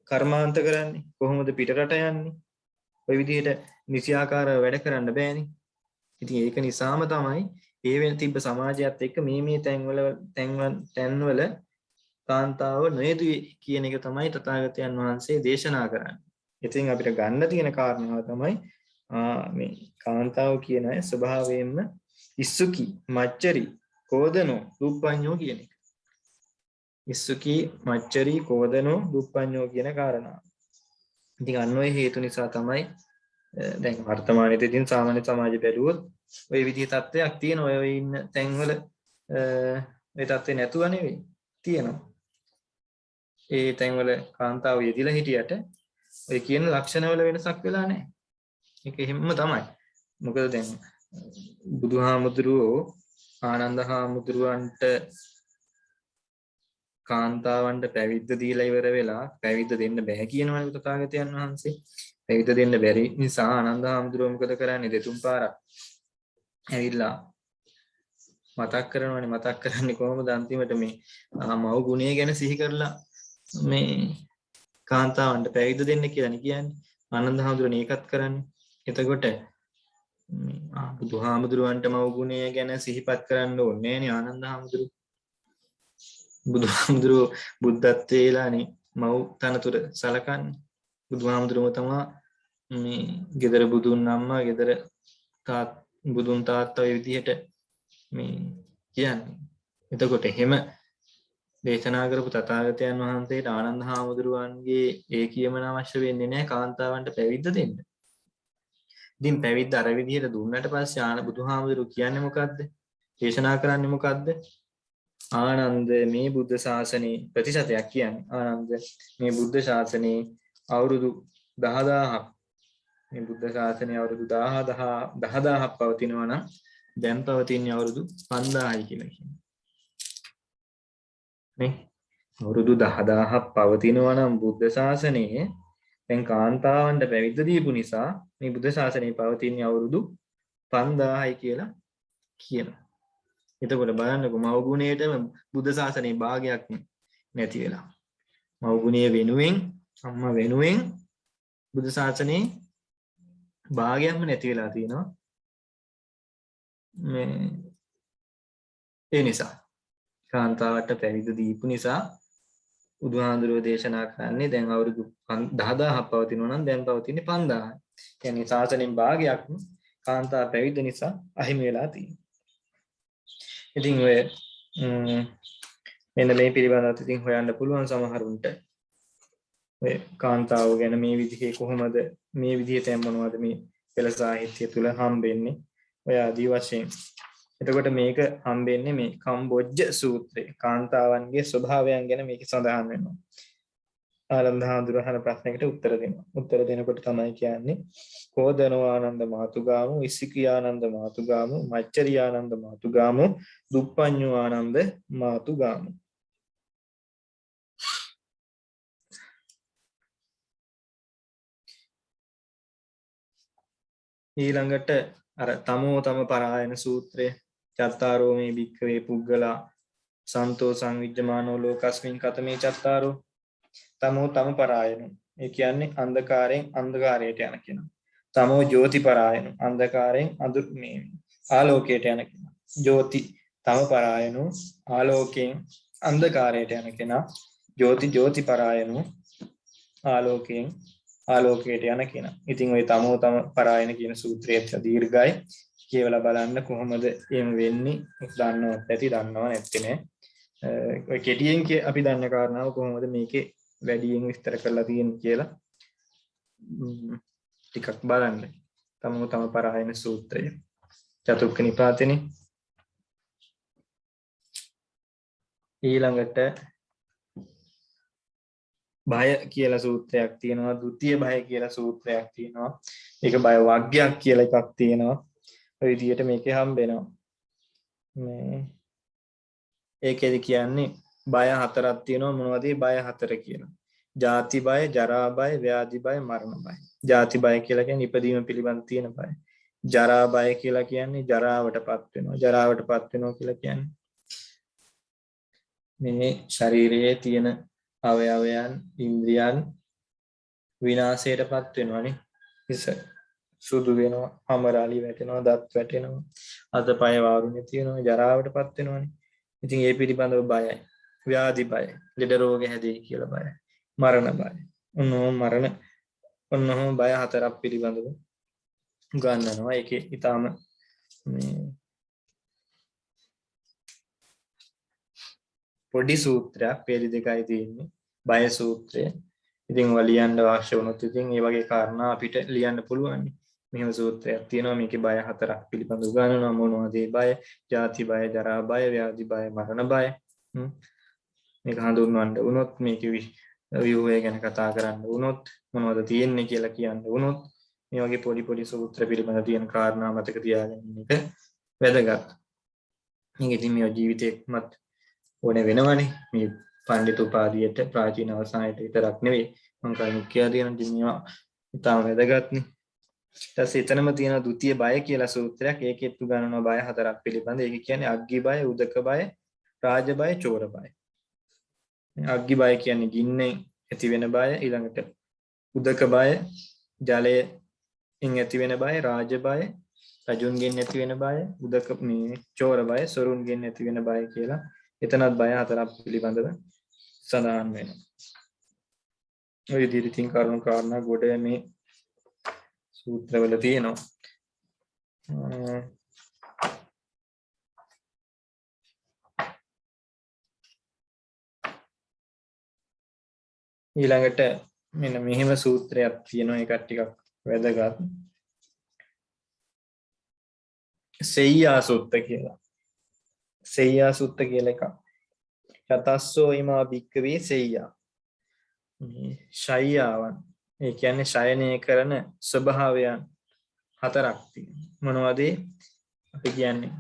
කර්මාන්ත කරන්නේ? කොහොමද පිටරට යන්නේ? ඔය විදිහට නිසියාකාරව වැඩ කරන්න බෑනේ. ඉතින් ඒක නිසාම තමයි ඒ වෙන තිබ්බ සමාජයත් එක්ක මේ තැන්වල කාන්තාව නොයදුයි කියන එක තමයි තථාගතයන් වහන්සේ දේශනා කරන්නේ. ඉතින් අපිට ගන්න තියෙන කාරණාව තමයි මේ කාන්තාව කියන අය ස්වභාවයෙන්ම ඉස්සුකි, මච්චරි, කෝදනෝ, දුප්පඤ්ඤෝ කියන එක. ඉස්සුකි, මච්චරි, කෝදනෝ, දුප්පඤ්ඤෝ කියන කාරණා. ඉතින් අන්න ඔය හේතු නිසා තමයි දැන් වර්තමානයේදී සාමාන්‍ය සමාජය බැලුවොත් ওই විදිහේ තත්ත්වයක් තියෙන ඔය ඉන්න තැන්වල ඒ තත්ත්වේ නැතුව නෙවෙයි තියෙනවා. ඒ තැන්වල කාන්තාව යෙදිලා හිටියට ඔය කියන ලක්ෂණවල වෙනසක් වෙලා නැහැ. ඒක එහෙමම තමයි. මොකද දැන් බුදුහාමුදුරුවෝ ආනන්ද හාමුදුරුවන්ට කාන්තාවන්ට පැවිද්ද දීලා ඉවර වෙලා පැවිද්ද දෙන්න බෑ කියනවනේ තථාගතයන් වහන්සේ. පැවිද්ද දෙන්න බැරි නිසා ආනන්ද හාමුදුරුවෝ මොකද කරන්නේ? දෙතුන් පාරක් ඇවිල්ලා මතක් කරනවනේ. මතක් කරන්නේ කොහොමද? අන්තිමට මේ මව් ගුණය ගැන සිහි කරලා මේ කාන්තාවන්ට පැවිද්ද දෙන්න කියලා කියන්නේ. ආනන්ද හාමුදුරුවෝ ඒකත් කරන්නේ. එතකොට බුදුහාමුදුරුවන්ට මව් ගුණය ගැන සිහිපත් කරන්න ඕනේ නේ ආනන්ද හාමුදුරුවෝ. බුදුහාමුදුරුවෝ බුද්ධත්වයේලානේ මව් තනතුර සලකන්නේ. බුදුහාමුදුරුවෝ තමයි මේ ගෙදර බුදුන් අම්මා ගෙදර බුදුන් තාත්තා ඔය විදිහට මේ කියන්නේ. එතකොට එහෙම දේශනා කරපු තථාගතයන් වහන්සේට ආනන්ද හාමුදුරුවන්ගේ ඒ කියමන අවශ්‍ය වෙන්නේ නැහැ කාන්තාවන්ට පැවිද්ද දෙන්න. ඉතින් පැවිද්ද අර විදිහට දුන්නට පස්සේ බුදුහාමුදුරුවෝ කියන්නේ මොකද්ද? දේශනා කරන්නේ මොකද්ද? ආනන්ද මේ බුද්ධ ශාසනයේ ප්‍රතිශතයක් කියන්නේ. ආනන්ද මේ බුද්ධ ශාසනයේ අවුරුදු 10000ක් මේ බුද්ධ ශාසනය අවුරුදු 10000ක් පවතිනවා නම් දැන් පවතින්නේ අවුරුදු 5000යි කියලා කියනවා. නේ අවුරුදු 10000ක් පවතිනවා නම් බුද්ධ ශාසනයේ දැන් කාන්තාවන්ට පැවිද්ද දීපු නිසා මේ බුද්ධ ශාසනය පවතින්නේ අවුරුදු 5000යි කියලා කියනවා. එතකොට බලන්නකෝ මව් ගුණයේටම බුද්ධ ශාසනයේ භාගයක් නැති වෙලා. මව් ගුණය වෙනුවෙන් අම්මා වෙනුවෙන් බුද්ධ ශාසනයේ භාගයක්ම නැති වෙලා තියෙනවා. මේ ඒ නිසා කාන්තාවට පැවිදි දීපු නිසා බුදුහාඳුරෝ දේශනා කරන්නේ දැන් අවුරුදු 10000ක් පවතිනවා නම් දැන් පවතින්නේ 5000යි. කියන්නේ ශාසනයෙන් භාගයක් කාන්තා පැවිදි නිසා අහිමි වෙලා තියෙනවා. ඉතින් ඔය මෙන්න මේ පිළිබඳව ඉතින් හොයන්න පුළුවන් සමහරුන්ට. ඔය කාන්තාව ගැන මේ විදිහේ කොහොමද මේ විදිහට මොනවද මේ පෙළ සාහිත්‍ය තුල හම්බෙන්නේ ඔය ආදී වශයෙන්. එතකොට මේක හම්බෙන්නේ මේ කම්බොජ්ජ සූත්‍රයේ කාන්තාවන්ගේ ස්වභාවයන් ගැන මේක සඳහන් වෙනවා. ආනන්ද හාමුදුරුවෝ අහන ප්‍රශ්නයකට උත්තර දෙනවා. උත්තර දෙනකොට තමයි කියන්නේ කෝදනෝ ආනන්ද මාතුගාමු, ඉසිකී ආනන්ද මාතුගාමු, මච්චරි ආනන්ද මාතුගාමු, දුප්පඤ්ඤු ආනන්ද මාතුගාමු. ඊළඟට අර තමෝ තම පරායන සූත්‍රය චත්තාරෝ මේ භික්ඛවේ පුග්ගලා සන්තෝ සංවිජ්ජමානෝ ලෝකස්මින් කතමේ චත්තාරෝ තමෝ තම පරායන. ඒ කියන්නේ අන්ධකාරයෙන් අන්ධකාරයට යන කෙනා. තමෝ ජෝති පරායන අන්ධකාරයෙන් මේ ආලෝකයට යන කෙනා. ජෝති තම පරායන ආලෝකයෙන් අන්ධකාරයට යන කෙනා. ජෝති පරායන ආලෝකයෙන් ආලෝකයට යන කියන. ඉතින් ওই තමෝ තම පරායන කියන සූත්‍රයත් දීර්ඝයි. කියවලා බලන්න කොහොමද එහෙම වෙන්නේ. දන්නවත් ඇති දන්නව නැත්තේ නේ. ඔය කෙටියෙන් අපි දන්න කාරණාව කොහොමද මේකේ වැඩියෙන් විස්තර කරලා තියෙන්නේ කියලා ටිකක් බලන්න. තමෝ තම පරායන සූත්‍රය. චතුක්ක නිපාතනේ. ඊළඟට බය කියලා සූත්‍රයක් තියෙනවා. ဒုတိ ය බය කියලා සූත්‍රයක් තියෙනවා. ඒක බය වර්ගයක් කියලා එකක් තියෙනවා. ඔය විදිහට මේකේ හම්බෙනවා. මේ ඒකෙදි කියන්නේ බය හතරක් තියෙනවා. මොනවද මේ බය හතර කියලා? ජාති බය, ජරා බය, ව්‍යාධි බය, මරණ බය. ජාති බය කියලා කියන්නේ ඉපදීම පිළිබඳ තියෙන බය. ජරා බය කියලා කියන්නේ ජරාවටපත් වෙනවා. ජරාවටපත් වෙනවා කියලා කියන්නේ මේ ශරීරයේ තියෙන අවයවයන් ඉන්ද්‍රියන් විනාශයටපත් වෙනවානේ. ඉස සුදු වෙනවා, අමරාලි වැටෙනවා, දත් වැටෙනවා, අතපය වාරුනේ තියෙනවා, ජරාවටපත් වෙනවානේ. ඉතින් ඒ පිළිබඳව බයයි. ව්‍යාධි බය, ලෙඩ රෝග හැදෙයි කියලා බයයි. මරණ බය. ඔන්නෝම බය හතරක් පිළිබඳව ගන්නනවා. ඒකේ ඊටාම මේ පොඩි සූත්‍රයක් පේජ් දෙකයි තියෙන්නේ. බය සූත්‍රය. ඉතින් ඔය ලියන්න අවශ්‍ය වුණොත් ඉතින් මේ වගේ කාරණා අපිට ලියන්න පුළුවන්. මෙහෙම සූත්‍රයක් තියෙනවා. මේකේ බය හතරක් පිළිබඳව උගන්වනවා. මොනවද ඒ බය? ජාති බය, ජරා බය, ව්‍යාධි බය, මරණ බය. මේක හඳුන්වන්න වුණොත් මේකේ ව්‍යුහය ගැන කතා කරන්න වුණොත් මොනවද තියෙන්නේ කියලා කියන්න වුණොත් මේ වගේ පොඩි සූත්‍ර පිළිබඳ තියෙන කාරණා මතක තියාගන්න එක වැදගත්. මේක ඉතින් මේ ජීවිතේකමත් ඕනේ වෙනවනේ. මේ පඬිතු උපාධියට ප්‍රාචීන අවසානයේ විතරක් නෙවෙයි මම කලින් කියලා තියෙන දිනියා ඉතාම වැදගත්නේ. ඊට පස්සේ එතනම තියෙන ဒုတိ ය බය කියලා සූත්‍රයක්. ඒකෙත් උගන්වන බය හතරක් පිළිබඳ. ඒක කියන්නේ අග්ගි බය, උදක බය, රාජ බය, චෝර බය. අග්ගි බය කියන්නේ ගින්නෙන් ඇති වෙන බය. ඊළඟට උදක බය, ජලයෙන් ඇති වෙන බය. රාජ බය, රජුන්ගෙන් ඇති වෙන බය. උදක මේ චෝර බය, සොරුන්ගෙන් ඇති වෙන බය කියලා එතනත් බය හතරක් පිළිබඳව සඳහන් වෙනවා. ඔය විදිහට ඉතින් කරුණු කාරණා ගොඩ මේ සූත්‍රවල තියෙනවා. ඊළඟට මෙන්න මෙහෙම සූත්‍රයක් තියෙනවා. ඒකට ටිකක් වැදගත්. සෙය්‍යා සූත්‍ර කියලා. සෙය්‍යා සූත්‍ර කියලා එකක්. යතස්සෝ ීමා භික්ඛවේ සෙය්‍යා. ශය්‍යාවන්. ඒ කියන්නේ ශයනය කරන ස්වභාවයන් හතරක් තියෙනවා. මොනවද? අපි කියන්නේ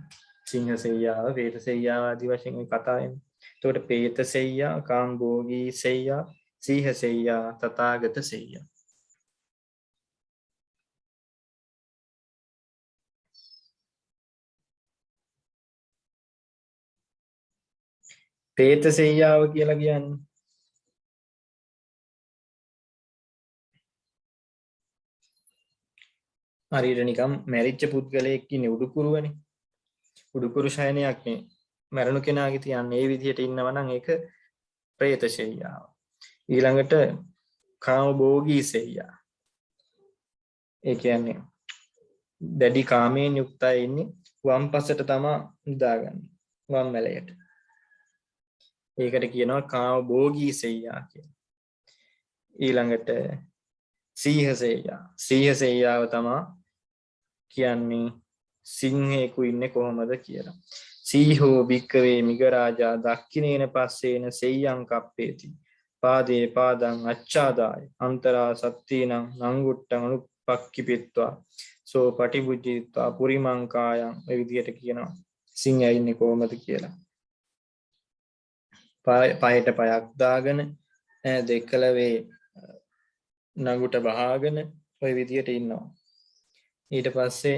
සිංහ සෙය්‍යාව, වේත සෙය්‍යාව ආදී වශයෙන් මේ කතාවෙන්නේ. එතකොට පේත සෙය්‍යා, කාම්භෝගී සෙය්‍යා, සීහ සෙය්‍යා, තථාගත සෙය්‍යා. පේත සෙය්‍යාව කියලා කියන්නේ හරියට නිකම් මැරිච්ච පුද්ගලයෙක් ඉන්නේ උඩුකුරුවනේ. උඩුකුරු ශයනයක් නේ. මරණු කෙනාගේ තියන්නේ ඒ විදිහට ඉන්නවා නම් ඒක പ്രേත සෙය්‍යාව. ඊළඟට කාමභෝගී සෙය්‍යා. ඒ කියන්නේ දැඩි කාමයෙන් යුක්තයි ඉන්නේ වම් පසට තමයි නිදාගන්නේ. වම් මැලයට. ඒකට කියනවා කාමභෝගී සෙය්‍යා කියලා. ඊළඟට සීහ සෙය්‍යා. සීහ සෙය්‍යාව තමයි කියන්නේ සිංහෙකු ඉන්නේ කොහොමද කියලා. සීහෝ භික්කවේ මිගරාජා දක්ඛිනේන පස්සේන සෙය්‍යං කප්පේති. පාදේ පාදං අච්ඡාදාය අන්තරා සත්තීනං නංගුට්ටං අනුපක්ඛිපිත්වා සෝ පටිභුජ්ජිත්වා පුරිමං කායං. ඒ විදිහට කියනවා සිංහයා ඉන්නේ කොහොමද කියලා. පයට පයක් දාගෙන දෙකලවේ නගුට බහාගෙන ওই විදිහට ඉන්නවා. ඊට පස්සේ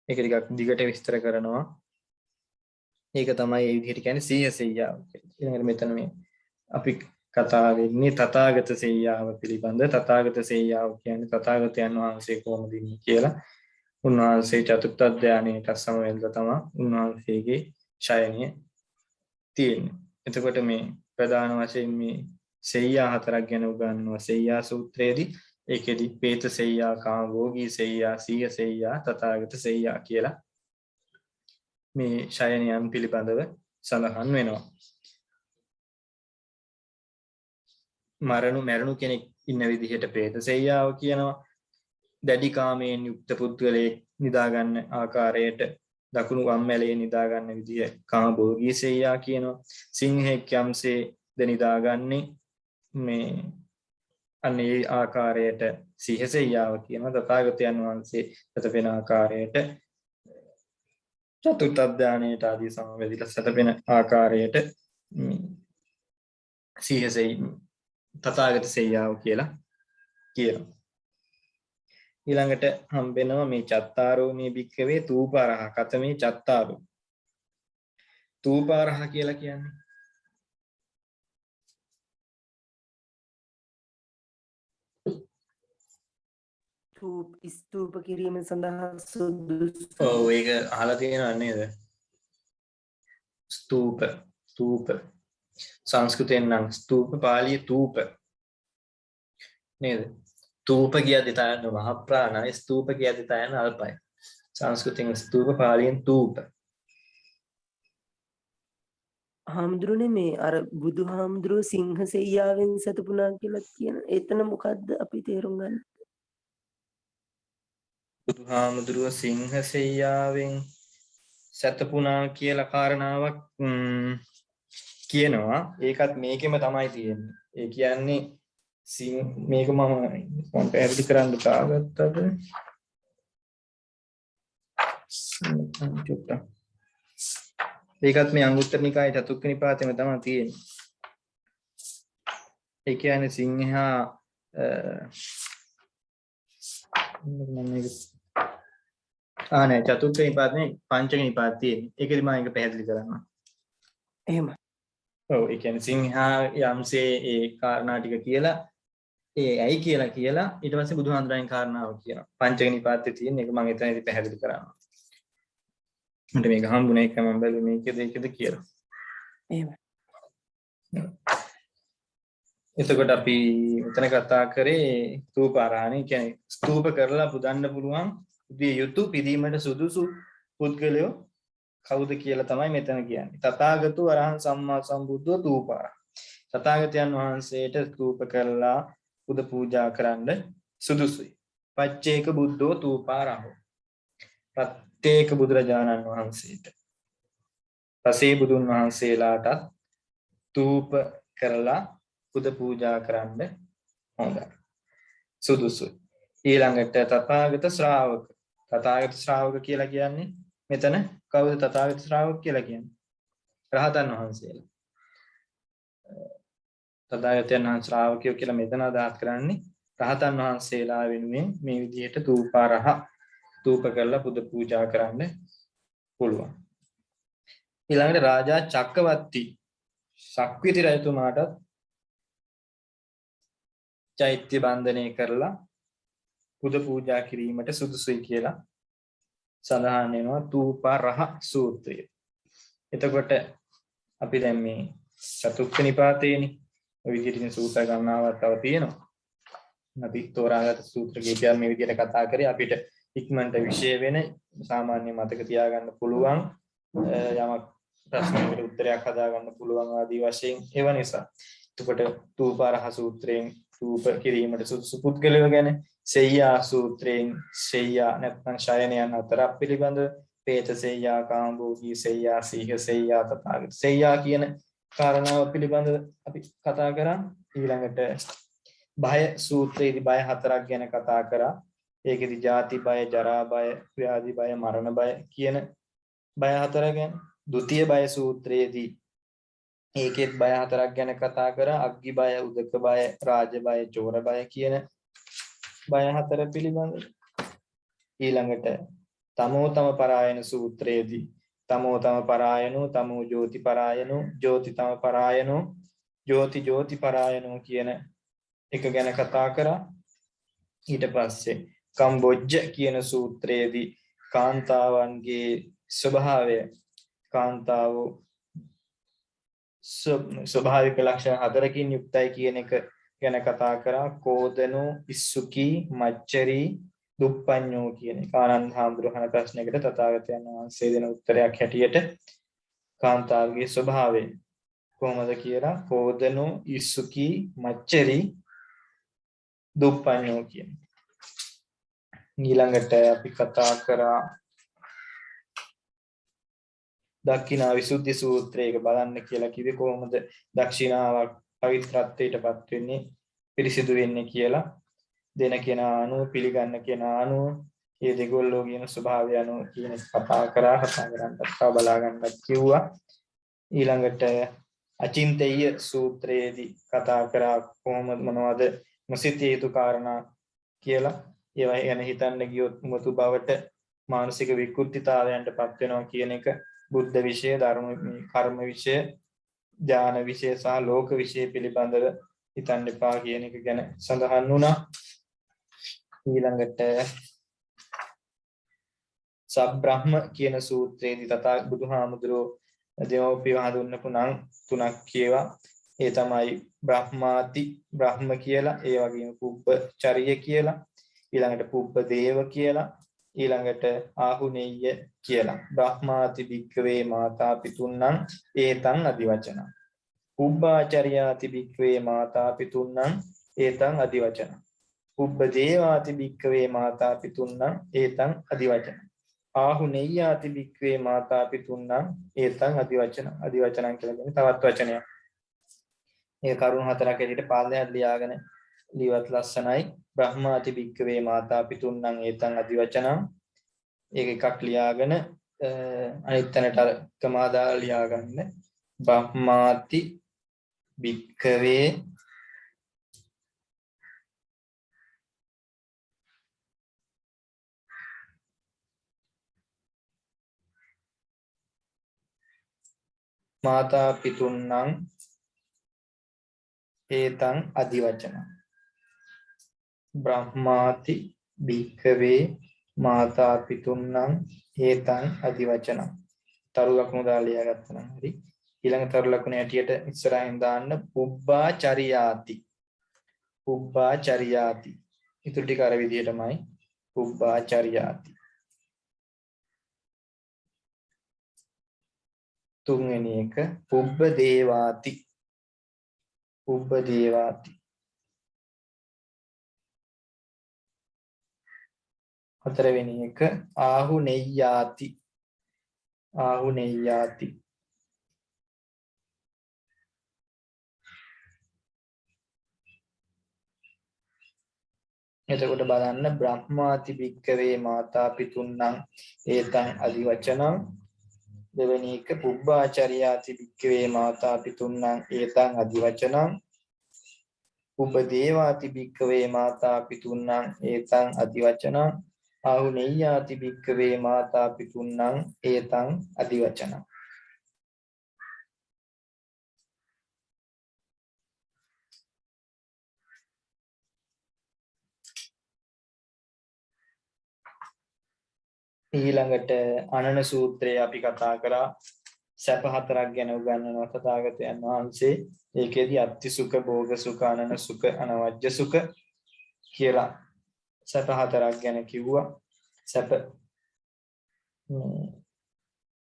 ඒක ටිකක් දිගට විස්තර කරනවා. ඒක තමයි මේ විදිහට කියන්නේ සීහ සෙය්‍යාව කියලා. ඊළඟට මෙතන මේ අපි කතා වෙන්නේ තථාගත සෙය්‍යාව පිළිබඳ. තථාගත සෙය්‍යාව කියන්නේ තථාගතයන් වහන්සේ කොහොමද ඉන්නේ කියලා. උන්වහන්සේ චතුර්ථ ධානයට සමවැදලා තමයි උන්වහන්සේගේ ශයනය තියෙන්නේ. එතකොට මේ ප්‍රධාන වශයෙන් මේ සෙයියා හතරක් ගැන උගන්වනවා සෙයියා සූත්‍රයේදී. ඒකෙදි පේත සෙයියා, කාමභෝගී සෙයියා, සීය සෙයියා, තථාගත සෙයියා කියලා මේ ශයනයන් පිළිබඳව සඳහන් වෙනවා. මරණු කෙනෙක් ඉන්න විදිහට පේත සෙයියාව කියනවා. දැඩි කාමයෙන් යුක්ත පුද්ගලයෙක් නිදා ගන්න ආකාරයට දකුණු වම්මැලේ නිදා ගන්න විදිය කාමභෝගී සෙයියා කියනවා. සිංහෙක් යම්සේ ද නිදාගන්නේ මේ අන්න ඒ ආකාරයට සිහ සෙයියාව කියනවා. තථාගතයන් වහන්සේ සැතපෙන ආකාරයට චතුර්ථ ධානයට ආදී සමවැදිලා සැතපෙන ආකාරයට සිහ තථාගත සෙයියාව කියලා කියනවා. ඊළඟට හම්බෙනවා මේ චත්තාරෝ මේ භික්ඛවේ තූපාරහ කතමේ චත්තාරෝ. තූපාරහ කියලා කියන්නේ ස්තූප කිරීම සඳහා සුදුසු. ඔව් ඒක අහලා තියෙනව නේද? ස්තූප සංස්කෘතයෙන් නම් ස්තූප, පාලියේ තූප නේද? තූප කියද්දි තයන මහ ප්‍රාණයි, ස්තූප කියද්දි තයන අල්පයි. සංස්කෘතෙන් ස්තූප, පාලියෙන් තූප. හාමුදුරනේ මේ අර බුදුහාමුදුරුව සිංහ සෙයියාවෙන් සතුපුනා කියලා කියන එතන මොකද්ද අපි තේරුම් ගන්න? බුදුහාමුදුරුව සිංහ සෙයියාවෙන් සතපුනා කියලා කාරණාවක් කියනවා. ඒකත් මේකෙම තමයි තියෙන්නේ. ඒ කියන්නේ මේක මම පැහැදිලි කරන්න තාගත්තද ඒකත් මේ අංගුත්තර නිකායේ චතුක්ක නිපාතෙම තමයි තියෙන්නේ. ඒ කියන්නේ සිංහයා නෑ චතුක්ක නිපාතේ පංචක නිපාත තියෙන්නේ. ඒකෙදි මම ඒක පැහැදිලි කරනවා. එහෙම. ඔව් ඒ කියන්නේ සිංහා යම්සේ ඒ කාරණා ටික කියලා ඒ ඇයි කියලා ඊට පස්සේ බුදුහාමුදුරන් කාරණාව කියනවා. පංචක නිපාතේ තියෙන එක මම එතනදී පැහැදිලි කරනවා. මට මේක හම්බුනේ එක මම බැලුවේ මේකද කියලා. එහෙම. එතකොට අපි මෙතන කතා කරේ ස්තූපාරාණේ කියන්නේ ස්තූප කරලා පුදන්න පුළුවන් විදිය යුතු පිදීමට සුදුසු පුද්ගලයෝ කවුද කියලා තමයි මෙතන කියන්නේ. තථාගතෝ අරහං සම්මා සම්බුද්ධෝ තූපාරා. තථාගතයන් වහන්සේට ස්තූප කරලා පුද පූජා කරන්න සුදුසුයි. පච්චේක බුද්ධෝ තූපාරහෝ. ප්‍රත්‍යේක බුදුරජාණන් වහන්සේට පසේ බුදුන් වහන්සේලාට තූප කරලා පුද පූජා කරන්න හොඳයි. සුදුසුයි. ඊළඟට තථාගත ශ්‍රාවක. තථාගත ශ්‍රාවක කියලා කියන්නේ මෙතන කවුද තථාගත ශ්‍රාවක කියලා කියන්නේ? රහතන් වහන්සේලා. තථාගතයන් වහන්සේ ශ්‍රාවකයෝ කියලා මෙතන අදහස් කරන්නේ රහතන් වහන්සේලා වෙනුවෙන් මේ විදිහට තූප කරලා පුද පූජා කරන්න පුළුවන්. ඊළඟට රාජා චක්කවර්ති සක්විති රජතුමාටත් චෛත්‍ය බන්ධනය කරලා පුද පූජා කිරීමට සුදුසුයි කියලා සඳහන් වෙනවා තූපාරහ සූත්‍රය. එතකොට අපි දැන් මේ චතුක්ක නිපාතේනේ ඔය විදිහට සූත්‍ර ගණනාවක් තව තියෙනවා. අපි තෝරාගත් සූත්‍ර කීපයක් මේ විදිහට කතා කරේ අපිට ඉක්මනට විශේෂ වෙන සාමාන්‍ය මතක තියාගන්න පුළුවන් යමක් ප්‍රශ්නයකට උත්තරයක් හදාගන්න පුළුවන් ආදී වශයෙන් ඒව නිසා. එතකොට තූපාරහ සූත්‍රයෙන් තූප කිරීමට සුදුසු පුද්ගලයෝ ගැන සෙයියා සූත්‍රයෙන් සෙයියා නැත්නම් ශයනයන් අතර පිළිබඳ පේත සෙයියා, කාමභෝගී සෙයියා, සීහ සෙයියා, තථාගත සෙයියා කියන කාරණාව පිළිබඳ අපි කතා කරා. ඊළඟට බය සූත්‍රයේදී බය හතරක් ගැන කතා කරා. ඒකෙදි ජාති බය, ජරා බය, ව්‍යාධි බය, මරණ බය කියන බය හතර ගැන. ဒုတိ බය සූත්‍රයේදී ඒකෙත් බය හතරක් ගැන කතා කරා. අග්ගි බය, උදක බය, රාජ බය, චෝර බය කියන බය හතර පිළිබඳ. ඊළඟට තමෝ තම පරායන සූත්‍රයේදී තමෝ තම පරායනෝ, තමෝ ජෝති පරායනෝ, ජෝති තම පරායනෝ, ජෝති ජෝති පරායනෝ කියන එක ගැන කතා කරා. ඊට පස්සේ කම්බොජ්ජ කියන සූත්‍රයේදී කාන්තාවන්ගේ ස්වභාවය, කාන්තාවෝ ස්වභාවික ලක්ෂණ 4කින් යුක්තයි කියන එක ගැන කතා කරා. කෝදනෝ, ඉස්සුකී, මච්චරී, දුප්පඤ්ඤෝ කියන එක. ආනන්ද හාමුදුරුවෝ ප්‍රශ්නයකට තථාගතයන් වහන්සේ දෙන උත්තරයක් හැටියට කාන්තාවගේ ස්වභාවය කොහොමද කියලා කෝදනෝ, ඉස්සුකී, මච්චරී, දුප්පඤ්ඤෝ කියන. ඊළඟට අපි කතා කරා දක්ඛිනා විසුද්ධි සූත්‍රයක බලන්න කියලා කිව්වේ කොහොමද දක්ෂිනාවක් පවිත්‍රත්වයටපත් වෙන්නේ පිරිසිදු වෙන්නේ කියලා. දෙන කෙනා අනුව පිළිගන්න කෙනා අනුව මේ දෙගොල්ලෝ කියන ස්වභාවය අනුව කියන කතා කරන්නත් බලා ගන්නත් කිව්වා. ඊළඟට අචින්තේය සූත්‍රයේදී කතා කරා කොහොමද මොනවද නොසිතිය යුතු කාරණා කියලා. ඒවා ගැන හිතන්න ගියොත් මුතු බවට මානසික විකෘතිතාවයන්ටපත් වෙනවා කියන එක බුද්ධ විෂය, ධර්ම කර්ම විෂය, ඥාන විෂය සහ ලෝක විෂය පිළිබඳව හිතන්න එපා කියන එක ගැන සඳහන් වුණා. ඊළඟට සබ්‍රහ්ම කියන සූත්‍රයේදී තථා බුදුහාමුදුරෝ දෙමව්පිය හඳුන්වපු නම් 3ක් කියවා. ඒ තමයි බ්‍රහ්මාති බ්‍රහ්ම කියලා, ඒ වගේම පුබ්බචරිය කියලා, ඊළඟට පුබ්බ දේව කියලා, ඊළඟට ආහුනේය කියලා. බ්‍රහ්මාති භික්ඛවේ මාතා පිතුන්නම් ඒතං අදිවචන. පුබ්බාචර්යාති භික්ඛවේ මාතා පිතුන්නම් ඒතං අදිවචන. පුබ්බ දේවාති භික්ඛවේ මාතා පිතුන්නම් ඒතං අදිවචන. ආහුනේයාති භික්ඛවේ මාතා පිතුන්නම් ඒතං අදිවචන. අදිවචනං කියලා කියන්නේ තවත් වචනයක්. මේ කරුණු 4ක් ඇතුළේ පාළයක් ලියාගෙන ලියවත් ලස්සනයි. බ්‍රහ්මාති භික්ඛවේ මාතා පිතුන්නම් ඒතං අදිවචනං. ඒක එකක් ලියාගෙන අනිත් තැනට අර කමාදා ලියාගන්න. බ්‍රහ්මාති භික්ඛවේ මාතා පිතුන්නම් ඒතං අදිවචනං. බ්‍රහ්මාති භික්ඛවේ මාතා පිතුන්නම් ඒතං අදිවචනං. තරු ලකුණු දාලා ලියාගත්තා නම් හරි. ඊළඟ තරු ලකුණ ඇටියට ඉස්සරහින් දාන්න පුබ්බාචරියාති. පුබ්බාචරියාති. ඊටු ටික අර විදිහටමයි. පුබ්බාචරියාති. තුන්වෙනි එක පුබ්බ දේවාති. පුබ්බ දේවාති. හතරවෙනි එක ආහුනේයාති. ආහුනේයාති. එතකොට බලන්න බ්‍රහ්මාති භික්ඛවේ මාතා පිතුන්නම් ඒතං අදිවචනං. දෙවෙනි එක පුබ්බාචර්යාති භික්ඛවේ මාතා පිතුන්නම් ඒතං අදිවචනං. පුබ්බ දේවාති භික්ඛවේ මාතා පිතුන්නම් ඒතං අදිවචනං. ආහුනේයාති භික්ඛවේ මාතා පිතුන්නම් ඒතං අදිවචනං. ඊළඟට අනන සූත්‍රය අපි කතා කරා. සැප 4ක් ගැන උගන්වනවා තථාගතයන් වහන්සේ. ඒකෙදී අත්ති සුඛ, භෝග සුඛ, අනන සුඛ, අනවජ්‍ය සුඛ කියලා සැප 4ක් ගැන කිව්වා. සැප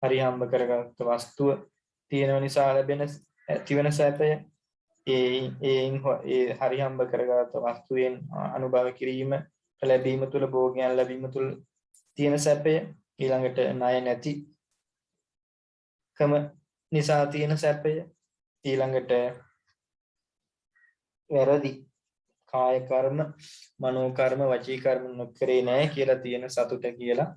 හරි හම්බ කරගත්ත වස්තුව තියෙන නිසා ලැබෙන ඇතිවන සැපය. ඒ හරි හම්බ කරගත්ත වස්තුවෙන් අනුභව කිරීම, ලැබීම තුළ, භෝගයන් ලැබීම තුළ තියෙන සැපය. ඊළඟට ණය නැති කම නිසා තියෙන සැපය. ඊළඟට වැරදි කාය කර්ම, මනෝ කර්ම, වචී කර්ම නොකරේ නැහැ කියලා තියෙන සතුට කියලා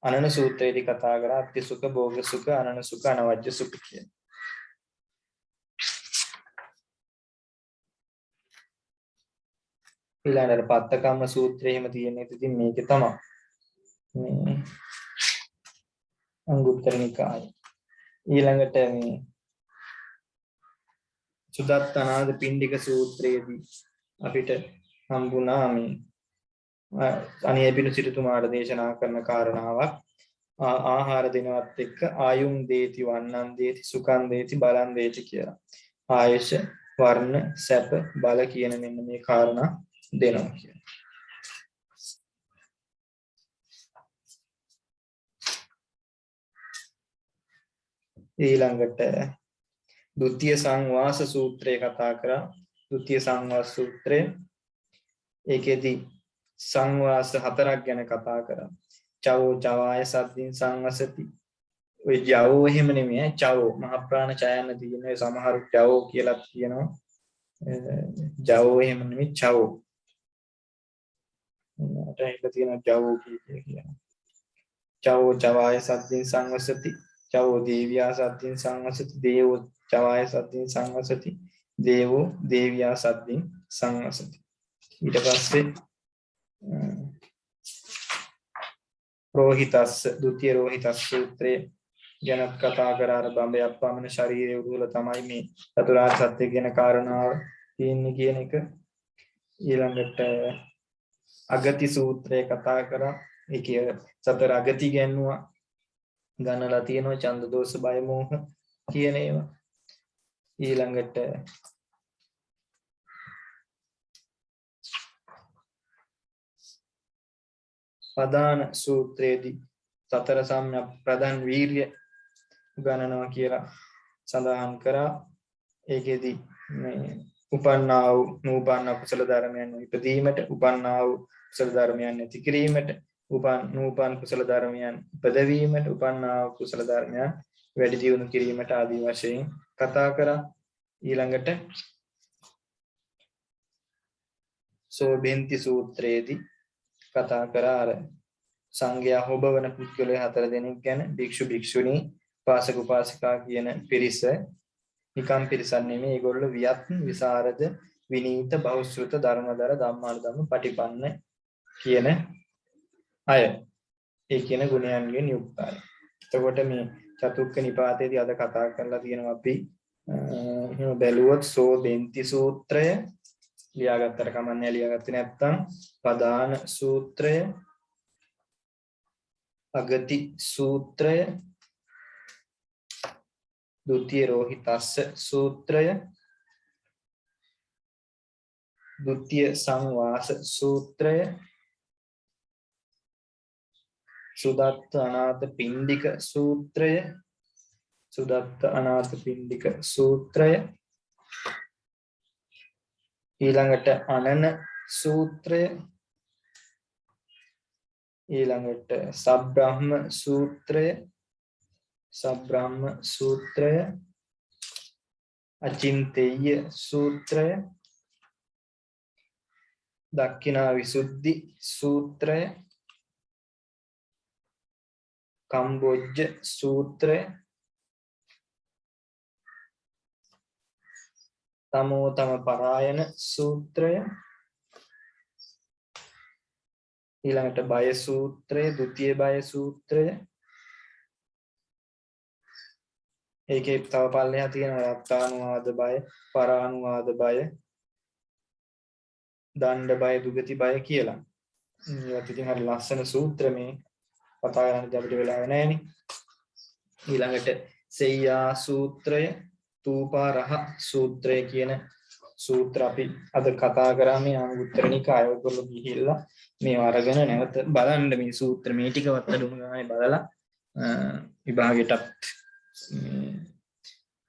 අනන සූත්‍රයේදී කතා කරා. අත්ති සුඛ, භෝග සුඛ, අනන සුඛ, අනවජ්‍ය සුඛ කියන. ඊළඟට පත්තකම්ම සූත්‍රය එහෙම තියෙන්නේ. ඉතින් මේකේ තමයි මේ අංගුත්තර නිකාය. ඊළඟට මේ සුදත්තනාද පිණ්ඩික සූත්‍රයේදී අපිට හම්බුණා මේ අනියපිනු සිටුතුමාට දේශනා කරන කාරණාවක්. ආහාර දෙනවත් එක්ක ආයුම් දේති වන්නන් දේති සුඛං දේති බලං දේති කියලා. ආයුෂ වර්ණ සැප බල කියන මෙන්න මේ කාරණා දෙනවා කියලා. ඊළඟට ဒုတိ ය සංවාස සූත්‍රය කතා කරා. ဒုတိ ය සංවාස සූත්‍රය ඒකෙදි සංවාස හතරක් ගැන කතා කරා. චවෝ චවාය සද්දින් සංවසති. ඔය ජවෝ එහෙම නෙමෙයි චවෝ මහ ප්‍රාණ ඡයන තියෙන සමහරු ජවෝ කියලා කියනවා. ජවෝ එහෙම නෙමෙයි චවෝ. මට හිත තියෙන ජවෝ කියනවා. චවෝ චවාය සද්දින් සංවසති. චවෝ දේවියා සද්දින් සංවසති. දේවෝ චවාය සද්දින් සංවසති. දේවෝ දේවියා සද්දින් සංවසති. ඊට පස්සේ රෝහිතස්ස ဒုတိ ය රෝහිතස්ස සූත්‍රයේ ගැන කතා කරාර බඹයක් පමණ ශරීරය උරුල තමයි මේ චතුරාර්ය සත්‍ය කියන කාරණාව තියෙන්නේ කියන එක. ඊළඟට අගති සූත්‍රය කතා කරා. ඒකේ සතර අගති ගැන්නුවා. ගණනලා තියෙනවා ඡන්ද දෝෂ බය මෝහ කියන ඒවා. ඊළඟට පදාන සූත්‍රයේදී සතර සම්‍යක් ප්‍රධාන වීර්ය ගණනවා කියලා සඳහන් කරා. ඒකෙදි මේ උපන්නා වූ නූපන්න කුසල ධර්මයන් ඉපදීමට, උපන්නා වූ කුසල ධර්මයන් නැති කිරීමට, නූපන් කුසල ධර්මයන් ඉපදවීමට, උපන්නා වූ කුසල ධර්මයන් වැඩි දියුණු කිරීමට ආදී වශයෙන් කතා කරා. ඊළඟට සෝබෙන්ති සූත්‍රයේදී කතා කරා අර සංඝයා හොබවන පුද්ගලයෝ 4 දෙනෙක් ගැන. භික්ෂු භික්ෂුණී උපාසක උපාසිකා කියන පිරිස නිකම් පිරිසක් නෙමෙයි. ඒගොල්ලෝ වියත් විසරද විනීත බහුශ්‍රුත ධර්මදර ධම්මානුධම්ම පටිපන්න කියන අය. ඒ කියන ගුණයන්ගෙන් යුක්තයි. එතකොට මේ චතුක්ක නිපාතයේදී අද කතා කරලා තියෙනවා අපි බැලුවොත් සෝබෙන්ති සූත්‍රය ලියාගත්තට කමන්නේ. ලියාගත්තේ නැත්නම් පදාන සූත්‍රය, අගති සූත්‍රය, ဒုတိ ය රෝහිතස්ස සූත්‍රය, ဒုတိ ය සංවාස සූත්‍රය, සුදත්ත අනාථ පිණ්ඩික සූත්‍රය, සුදත්ත අනාථ පිණ්ඩික සූත්‍රය, ඊළඟට අනන සූත්‍රය, ඊළඟට සබ්‍රාහ්ම සූත්‍රය, සබ්‍රාහ්ම සූත්‍රය, අචින්තේය සූත්‍රය, දක්ඛිනා විසුද්ධි සූත්‍රය, කම්බොජ්ජ සූත්‍රය, තමෝතම පරායන සූත්‍රය, ඊළඟට බය සූත්‍රය, ဒုတိ ය බය සූත්‍රය. ඒකේ තව පල්ලෙහා තියෙනවා රත්තානුවාද බය, පරානුවාද බය, දණ්ඩ බය, දුගති බය කියලා. මේවත් ඉතින් හරි ලස්සන සූත්‍ර. මේ කතා කරන්න අපිට වෙලාව නැහැනේ. ඊළඟට සෙය්‍යා සූත්‍රය, තූපාරහ සූත්‍රය කියන සූත්‍ර අපි අද කතා කරා. මේ අංගුත්තර නිකාය. ඔයගොල්ලෝ ගිහිල්ලා මේ අරගෙන නැවත බලන්න මේ සූත්‍ර මේ ටිකවත් අඩුම ගානේ බලලා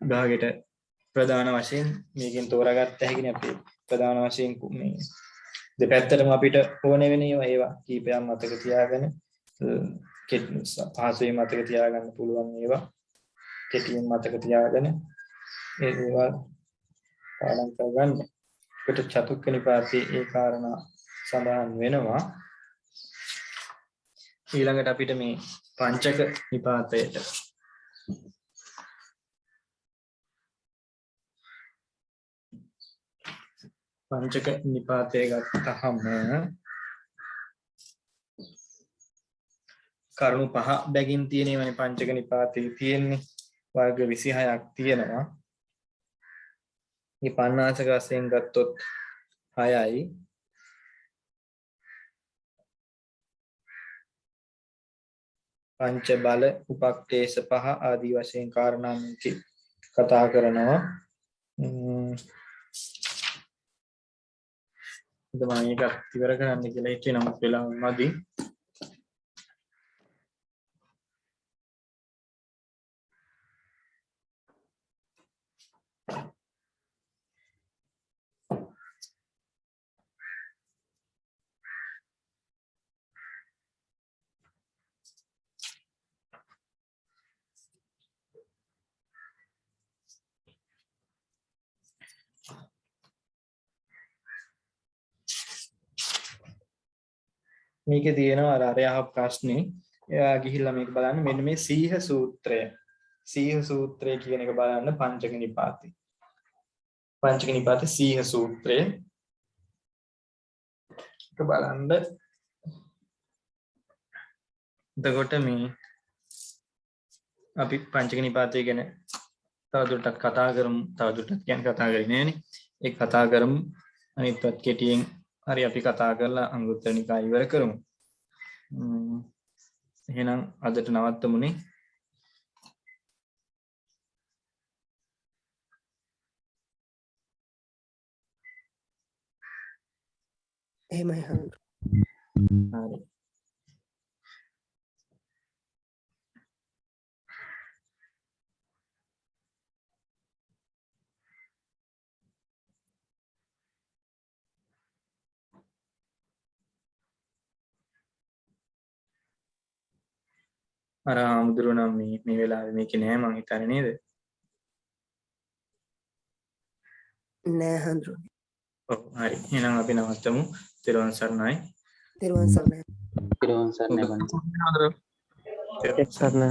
විභාගෙට ප්‍රධාන වශයෙන් මේකෙන් තෝරාගත්ත හැකිනේ. අපි ප්‍රධාන වශයෙන් මේ දෙපැත්තටම අපිට ඕන වෙන ඒවා කීපයක් මතක තියාගෙන පහසුවෙන් මතක තියාගන්න පුළුවන් ඒවා කෙටියෙන් මතක තියාගෙන ඒවා පාඩම් කරගන්න. ඒකට චතුක්ක නිපාතේ ඒ කාරණා සඳහන් වෙනවා. ඊළඟට අපිට මේ පංචක නිපාතයට පංචක නිපාතය ගත්තහම කරුණු 5 බැගින් තියෙනවනේ. පංචක නිපාතේ තියෙන්නේ වර්ග 26ක් තියෙනවා. මේ පඤ්ඤාසක වශයෙන් ගත්තොත් 6යි. පංච බල උපක්ලේශ පහ ආදී වශයෙන් කාරණා මේකේ කතා කරනවා. මම මේක ඉවර කරන්න කියලා හිතුවේ නමුත් වෙලාව මදි. මේකේ තියෙනවා අර අරයහ ප්‍රශ්නේ. එයා ගිහිල්ලා මේක බලන්න මෙන්න මේ සීහ සූත්‍රය. සීහ සූත්‍රය කියන එක බලන්න පංචක නිපාතේ. පංචක නිපාතේ සීහ සූත්‍රය. ඒක බලන්න. එතකොට මේ අපි පංචක නිපාතය ගැන තවදුරටත් කතා කරමු. තවදුරටත් කියන්නේ කතා කරන්නේ නෑනේ. ඒක කතා කරමු. අනිත් පැත්ත කෙටියෙන් හරි අපි කතා කරලා අංගුත්තර නිකාය ඉවර කරමු. එහෙනම් අදට නවත්තමුනේ. එහෙමයි හඳුරු. හරි. අර ආමුදුරු නම් මේ වෙලාවේ මේකේ නෑ මං හිතන්නේ නේද? නෑ හඳුරු. ඔව් හරි. එහෙනම් අපි නවත්තමු. ත්‍රිවන් සරණයි. තෙරුවන් සරණයි. තෙරුවන් සරණයි බන්දු. සරණයි.